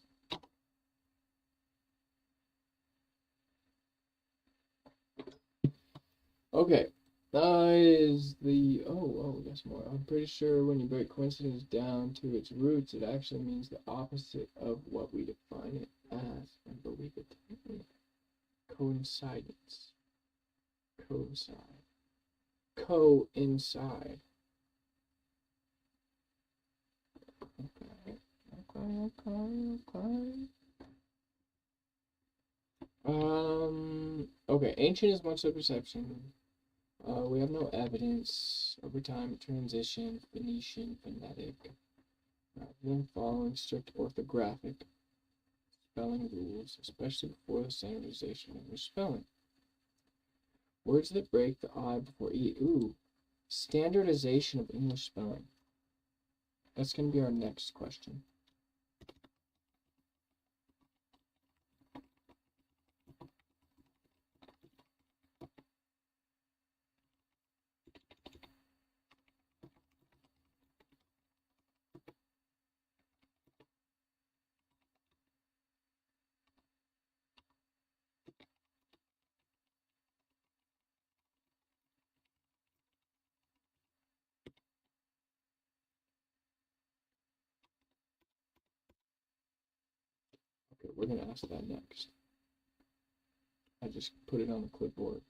Okay. Is the yes more. I'm pretty sure when you break coincidence down to its roots, it actually means the opposite of what we define it as and believe it to be. Coincidence. Coincide. Coincide. Okay. Okay, ancient is much of perception. We have no evidence over time transition, Phoenician, phonetic, rather than following strict orthographic spelling rules, especially before the standardization of English spelling. Words that break the I before E. Ooh, standardization of English spelling. That's going to be our next question. Okay, we're going to ask that next. I just put it on the clipboard.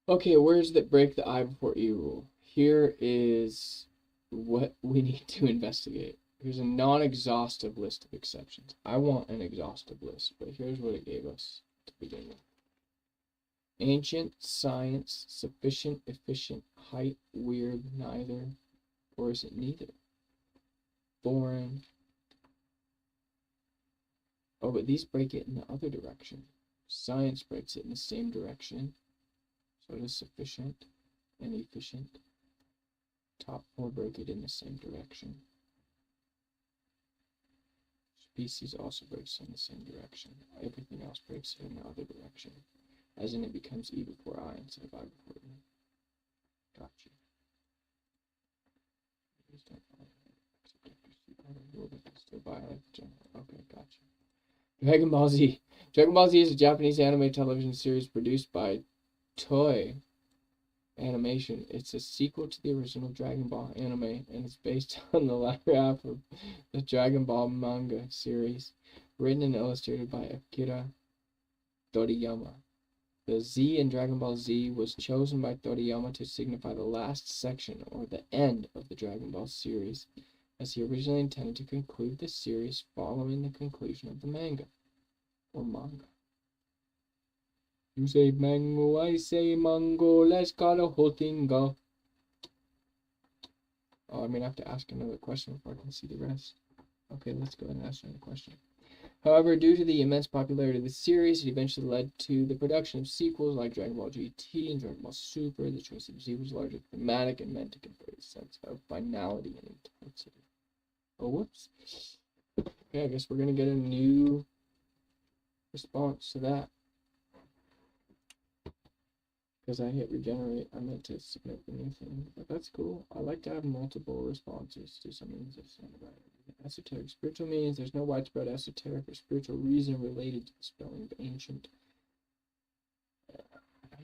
Okay, words that break the I before E rule. Here is what we need to investigate. Here's a non-exhaustive list of exceptions. I want an exhaustive list, but here's what it gave us to begin with. Ancient, science, sufficient, efficient, height, weird, neither, or is it neither? Foreign. Oh, but these break it in the other direction. Science breaks it in the same direction. So it is sufficient and efficient. Top 4 break it in the same direction. Species also breaks in the same direction. Everything else breaks it in the other direction. As in, it becomes E before I instead of I before E. Gotcha. Okay, gotcha. Dragon Ball Z. Dragon Ball Z is a Japanese anime television series produced by Toei Animation. It's a sequel to the original Dragon Ball anime, and it's based on the latter half of the Dragon Ball manga series, written and illustrated by Akira Toriyama. The Z in Dragon Ball Z was chosen by Toriyama to signify the last section, or the end, of the Dragon Ball series, as he originally intended to conclude the series following the conclusion of the manga, or manga. You say mango, I say mango, let's call the whole thing go. Oh, I'm gonna have to ask another question before I can see the rest. Okay, let's go ahead and ask another question. However, due to the immense popularity of the series, it eventually led to the production of sequels like Dragon Ball GT and Dragon Ball Super. The choice of Z was largely thematic and meant to convey a sense of finality and intensity. Oh, whoops. Okay, I guess we're going to get a new response to that. Because I hit regenerate, I meant to submit the new thing. But that's cool. I like to have multiple responses to something that's not about it. Esoteric spiritual means there's no widespread esoteric or spiritual reason related to the spelling of ancient.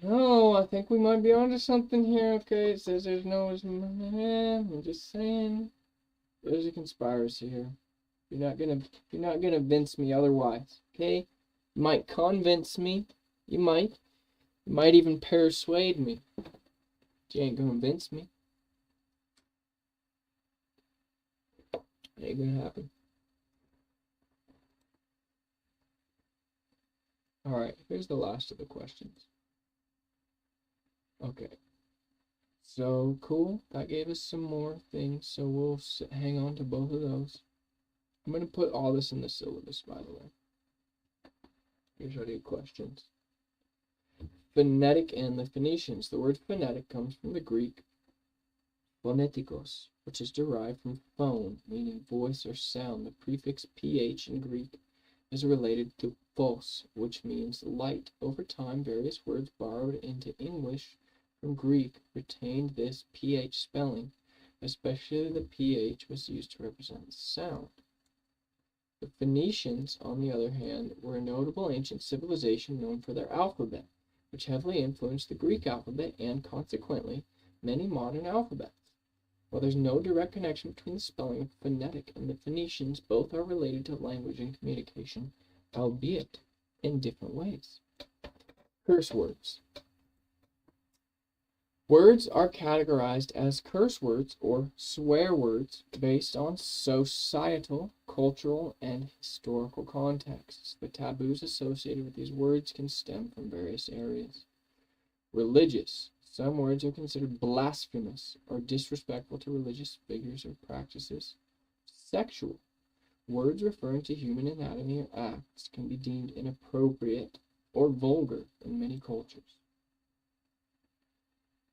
No, I think we might be onto something here. Okay, it says there's no. I'm just saying, there's a conspiracy here. You're not gonna convince me otherwise. Okay, you might convince me. You might even persuade me. But you ain't gonna convince me. It ain't gonna happen. Alright, here's the last of the questions. Okay. So, cool. That gave us some more things, so we'll hang on to both of those. I'm going to put all this in the syllabus, by the way. Here's our new questions. Phonetic and the Phoenicians. The word phonetic comes from the Greek phonetikos, which is derived from phone, meaning voice or sound. The prefix ph in Greek is related to phos, which means light. Over time, various words borrowed into English from Greek retained this ph spelling, especially the ph was used to represent sound. The Phoenicians, on the other hand, were a notable ancient civilization known for their alphabet, which heavily influenced the Greek alphabet and, consequently, many modern alphabets. While there's no direct connection between the spelling of phonetic and the Phoenicians, both are related to language and communication, albeit in different ways. Curse words. Words are categorized as curse words or swear words based on societal, cultural, and historical contexts. The taboos associated with these words can stem from various areas. Religious. Some words are considered blasphemous or disrespectful to religious figures or practices. Sexual. Words referring to human anatomy or acts can be deemed inappropriate or vulgar in many cultures.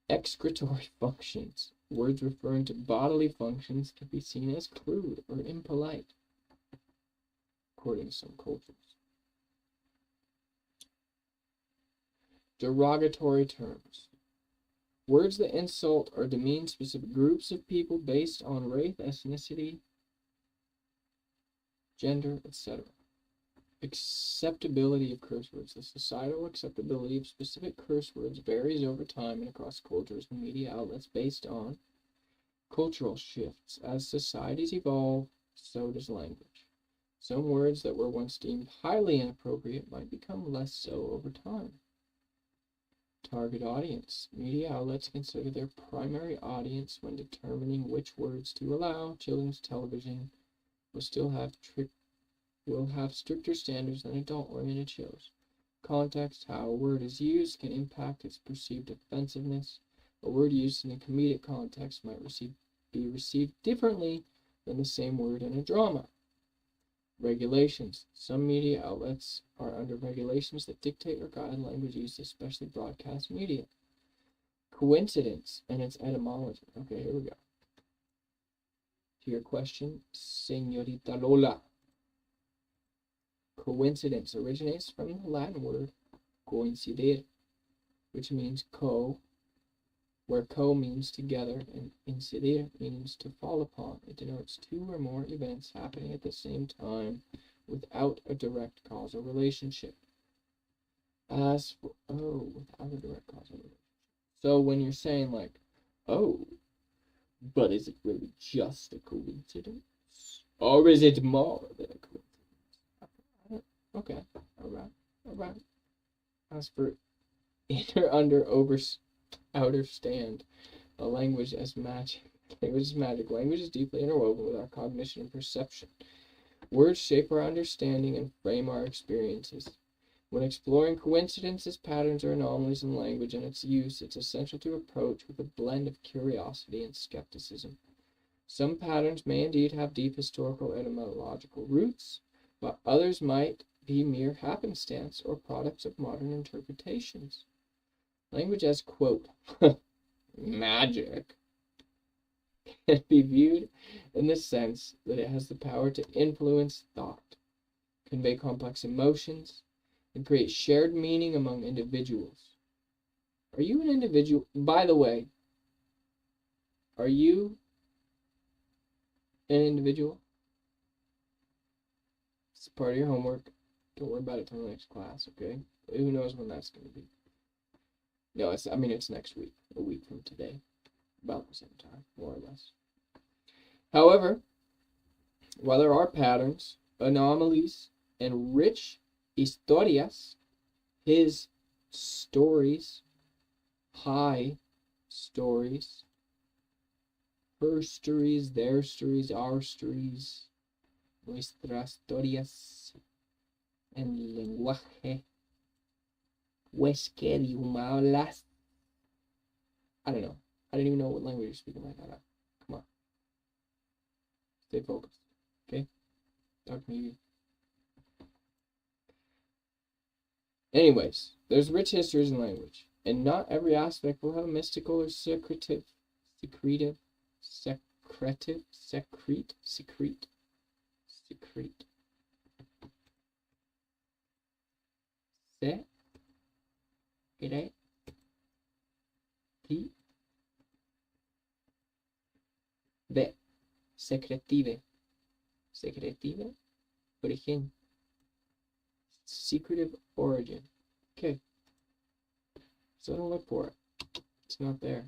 Excretory functions. Words referring to bodily functions can be seen as crude or impolite, according to some cultures. Derogatory terms. Words that insult or demean specific groups of people based on race, ethnicity, gender, etc. Acceptability of curse words. The societal acceptability of specific curse words varies over time and across cultures and media outlets based on cultural shifts. As societies evolve, so does language. Some words that were once deemed highly inappropriate might become less so over time. Target audience. Media outlets consider their primary audience when determining which words to allow. Children's television will have stricter standards than adult-oriented shows. Context, how a word is used, can impact its perceived offensiveness. A word used in a comedic context might be received differently than the same word in a drama. Regulations. Some media outlets are under regulations that dictate or guide language use, especially broadcast media. Coincidence and its etymology. Okay, here we go. To your question, Señorita Lola. Coincidence originates from the Latin word coincidir, which means where co means together, and incidir means to fall upon. It denotes two or more events happening at the same time without a direct causal relationship. Without a direct causal relationship. So when you're saying like, oh, but is it really just a coincidence? Or is it more than a coincidence? Okay, alright. As for inner, under, over, outer stand, a language as magic. Language is magic. Language is deeply interwoven with our cognition and perception. Words shape our understanding and frame our experiences. When exploring coincidences, patterns, or anomalies in language and its use, it's essential to approach with a blend of curiosity and skepticism. Some patterns may indeed have deep historical etymological roots, but others might be mere happenstance or products of modern interpretations. Language as, quote, magic, can be viewed in the sense that it has the power to influence thought, convey complex emotions, and create shared meaning among individuals. Are you an individual? By the way, are you an individual? It's part of your homework. Don't worry about it till the next class, okay? Who knows when that's going to be? No, it's next week, a week from today, about the same time, more or less. However, while there are patterns, anomalies, and rich historias, his stories, high stories, her stories, their stories, our stories, nuestras historias, en lenguaje, pues que idioma hablas. I don't know. I didn't even know what language you're speaking right now. Come on. Stay focused. Okay? Talk to me. Anyways, there's rich histories in language, and not every aspect will have a mystical or secrete. Secretive origin. Secretive origin. Okay. So don't look for it. It's not there.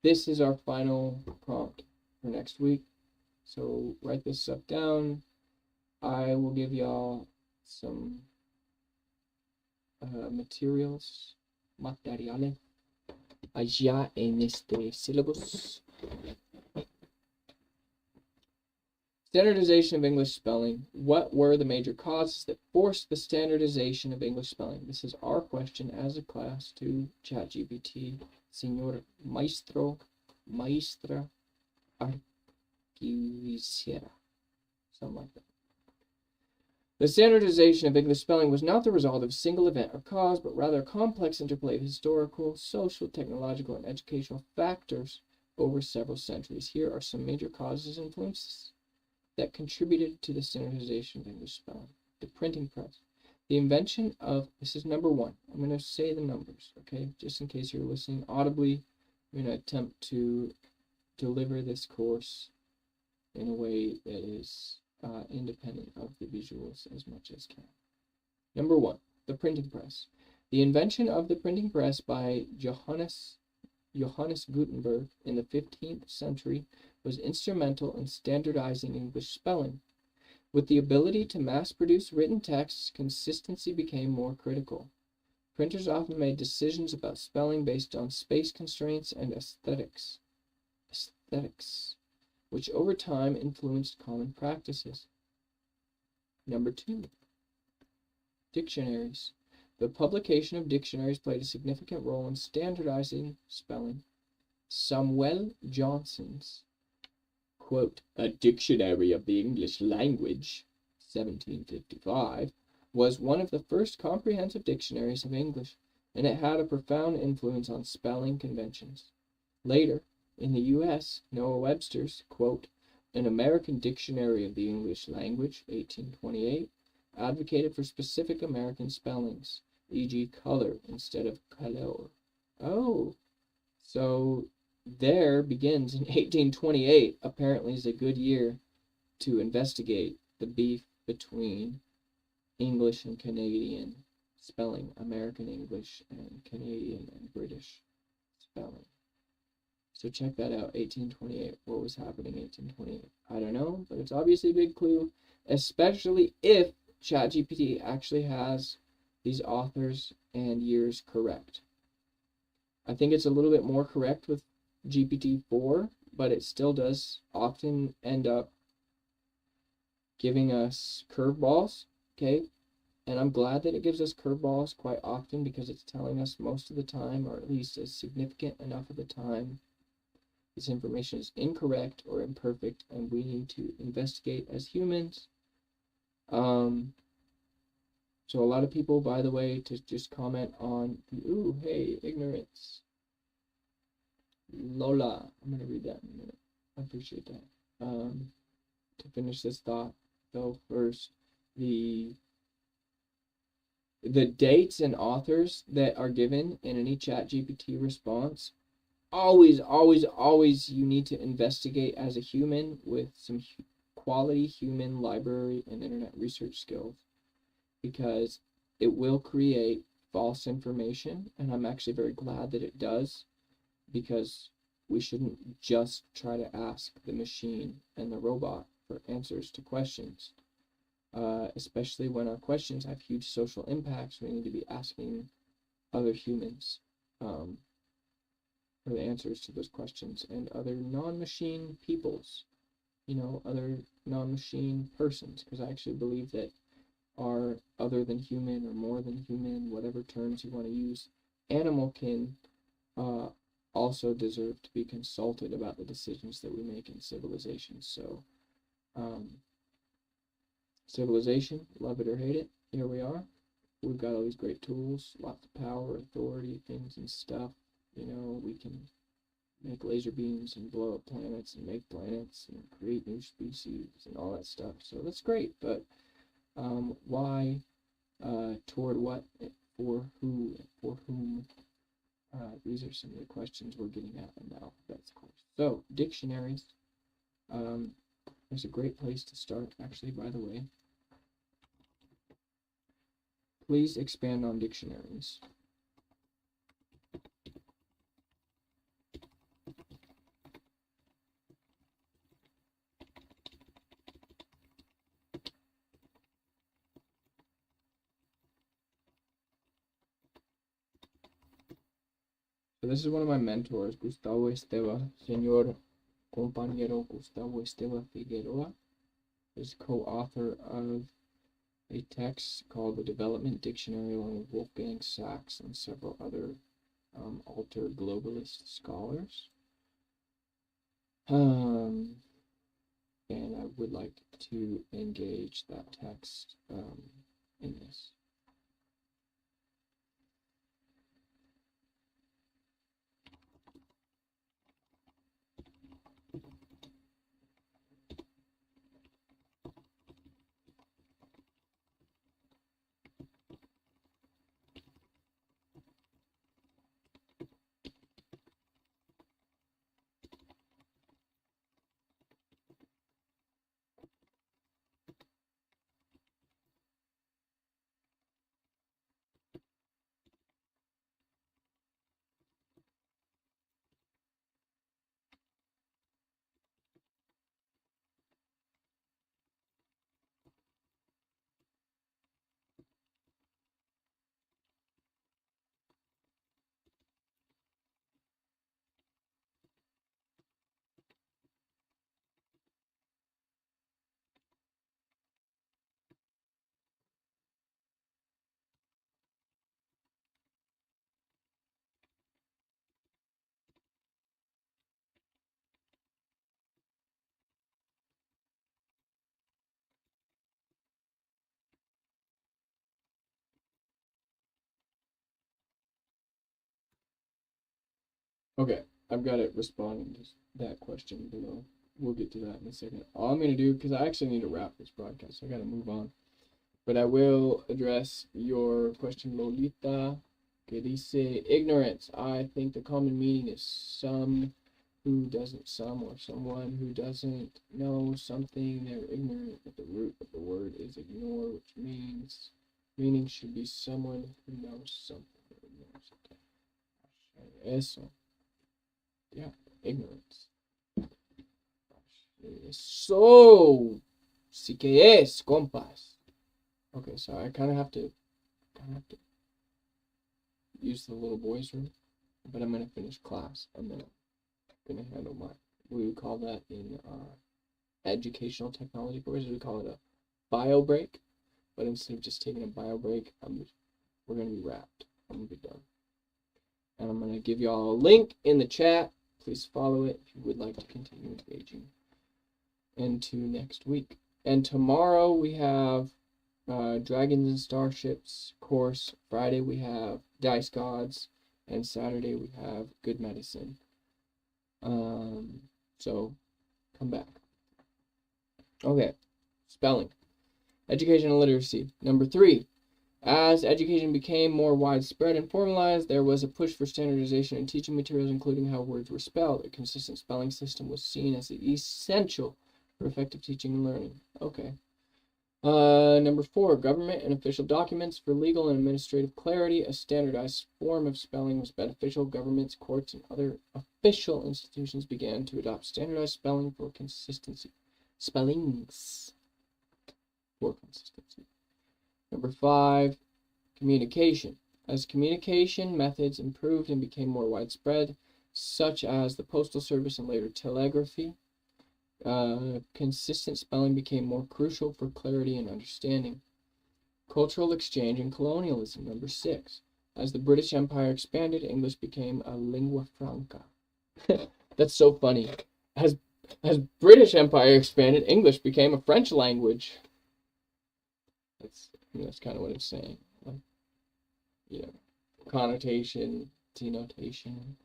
This is our final prompt for next week. So write this stuff down. I will give y'all some materiales allá en este syllabus. Standardization of English spelling. What were the major causes that forced the standardization of English spelling? This is our question as a class to ChatGPT. Señor Maestro, Maestra, Arquiviciera. Something like that. The standardization of English spelling was not the result of a single event or cause, but rather a complex interplay of historical, social, technological, and educational factors over several centuries. Here are some major causes and influences that contributed to the standardization of English spelling. The printing press. The invention of, this is number one. I'm going to say the numbers, okay? Just in case you're listening audibly, I'm going to attempt to deliver this course in a way that is independent of the visuals as much as can. Number one, the printing press. The invention of the printing press by Johannes Gutenberg in the 15th century was instrumental in standardizing English spelling. With the ability to mass-produce written texts, consistency became more critical. Printers often made decisions about spelling based on space constraints and aesthetics. which over time influenced common practices. Number 2, dictionaries. The publication of dictionaries played a significant role in standardizing spelling. Samuel Johnson's, quote, "A Dictionary of the English Language," 1755, was one of the first comprehensive dictionaries of English, and it had a profound influence on spelling conventions. Later, in the U.S., Noah Webster's, quote, "An American Dictionary of the English Language," 1828, advocated for specific American spellings, e.g. color instead of color. Oh, so there begins in 1828, apparently is a good year to investigate the beef between English and Canadian spelling, American English and Canadian and British spelling. So check that out, 1828. What was happening in 1828? I don't know, but it's obviously a big clue, especially if ChatGPT actually has these authors and years correct. I think it's a little bit more correct with GPT-4, but it still does often end up giving us curveballs, okay? And I'm glad that it gives us curveballs quite often because it's telling us most of the time, or at least a significant enough of the time, this information is incorrect or imperfect, and we need to investigate as humans. So a lot of people, by the way, to just comment on, ooh, hey, ignorance. Lola, I'm going to read that in a minute. I appreciate that. To finish this thought, though, first, the dates and authors that are given in any ChatGPT response, always you need to investigate as a human with some quality human library and internet research skills, because it will create false information, and I'm actually very glad that it does, because we shouldn't just try to ask the machine and the robot for answers to questions, especially when our questions have huge social impacts. We need to be asking other humans for the answers to those questions, and other non-machine peoples, other non-machine persons, because I actually believe that are other than human or more than human, whatever terms you want to use, animal kin also deserve to be consulted about the decisions that we make in civilization. So, civilization, love it or hate it, here we are. We've got all these great tools, lots of power, authority, things and stuff. We can make laser beams and blow up planets and make planets and create new species and all that stuff. So that's great, but why, toward what, for who, for whom? These are some of the questions we're getting at in the Alpha-Betz course. So, dictionaries. There's a great place to start, actually, by the way. Please expand on dictionaries. So this is one of my mentors, Gustavo Esteva, Señor Compañero Gustavo Esteva Figueroa, is co-author of a text called The Development Dictionary, along with Wolfgang Sachs and several other alter globalist scholars. And I would like to engage that text in this. Okay, I've got it responding to that question below. We'll get to that in a second. All I'm going to do, because I actually need to wrap this broadcast, so I got to move on. But I will address your question, Lolita, que dice ignorance. I think the common meaning is some or someone who doesn't know something. They're ignorant, but the root of the word is ignore, which meaning should be someone who knows something. Eso. Yeah, ignorance. So, sí que es, compas. Okay, so I kind of have to use the little boys' room, but I'm gonna finish class and then I'm gonna handle my. We would call that in educational technology courses. We call it a bio break, but instead of just taking a bio break, we're gonna be wrapped. I'm gonna be done, and I'm gonna give y'all a link in the chat. Please follow it if you would like to continue engaging into next week. And tomorrow we have Dragons and Starships course. Friday we have Dice Gods, and Saturday we have Good Medicine. So come back. Okay, spelling, education and literacy. Number 3, as education became more widespread and formalized, there was a push for standardization in teaching materials, including how words were spelled. A consistent spelling system was seen as essential for effective teaching and learning. Okay. Number 4, government and official documents. For legal and administrative clarity, a standardized form of spelling was beneficial. Governments, courts, and other official institutions began to adopt standardized spelling for consistency. Spellings for consistency. Number 5, communication. As communication methods improved and became more widespread, such as the postal service and later telegraphy, consistent spelling became more crucial for clarity and understanding. Cultural exchange and colonialism. Number 6. As the British Empire expanded, English became a lingua franca. That's so funny. As British Empire expanded, English became a French language. That's kind of what it's saying. Like, connotation, denotation.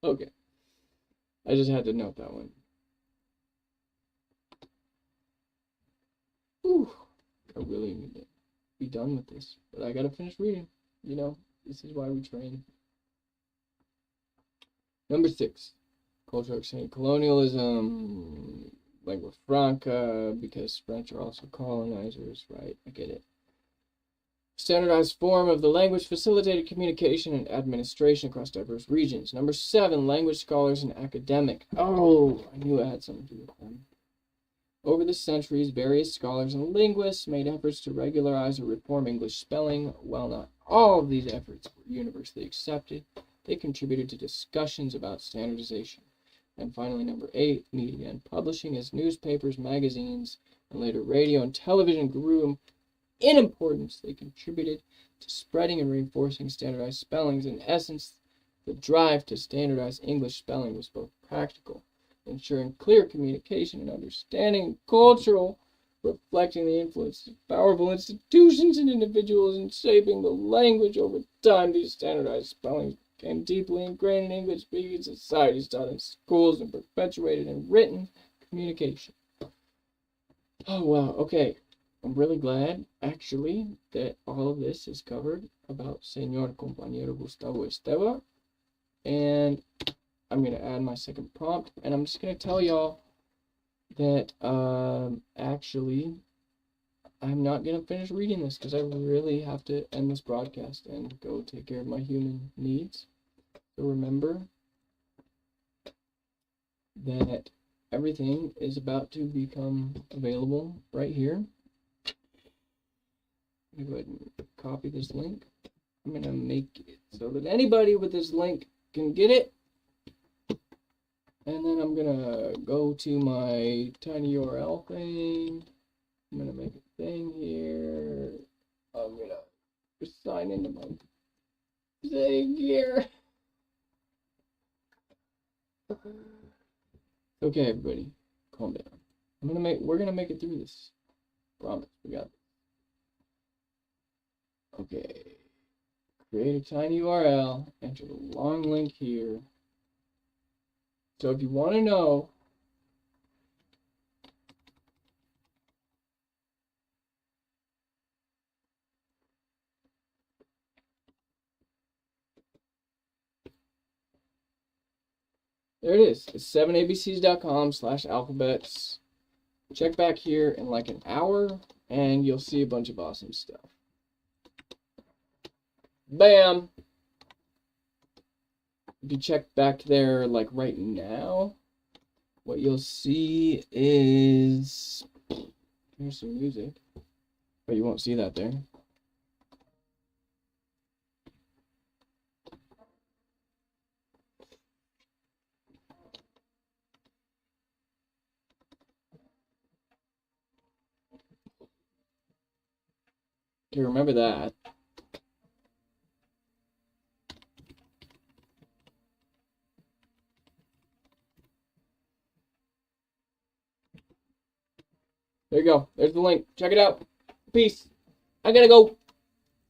Okay. I just had to note that one. Whew. I really need to be done with this, but I gotta finish reading. This is why we train. Number 6, cultural exchange, colonialism, lingua franca, because French are also colonizers, right? I get it. Standardized form of the language facilitated communication and administration across diverse regions. Number 7, language scholars and academic. Oh, I knew it had something to do with them. Over the centuries, various scholars and linguists made efforts to regularize or reform English spelling. While not all of these efforts were universally accepted, they contributed to discussions about standardization. And finally, number 8, media and publishing. As newspapers, magazines, and later radio and television grew in importance, they contributed to spreading and reinforcing standardized spellings. In essence, the drive to standardize English spelling was both practical, ensuring clear communication and understanding, and cultural, reflecting the influence of powerful institutions and individuals in shaping the language. Over time, these standardized spellings became deeply ingrained in English-speaking societies, taught in schools, and perpetuated in written communication. Oh, wow. Okay. I'm really glad, actually, that all of this is covered about Señor Compañero Gustavo Esteva. And I'm going to add my second prompt. And I'm just going to tell y'all that, actually, I'm not going to finish reading this because I really have to end this broadcast and go take care of my human needs. So remember that everything is about to become available right here. Let me go ahead and copy this link. I'm going to make it so that anybody with this link can get it. And then I'm going to go to my tiny URL thing. I'm going to make a thing here. I'm going to just sign into my thing here. Okay, everybody, calm down. We're gonna make it through this. Promise, we got this. Okay. Create a tiny URL, enter the long link here. So if you want to know there it is. It's 7abcs.com/Alpha-Betz. Check back here in like an hour and you'll see a bunch of awesome stuff. Bam! If you check back there like right now, what you'll see is here's some music, but you won't see that there. Okay, remember that. There you go. There's the link. Check it out. Peace. I gotta go.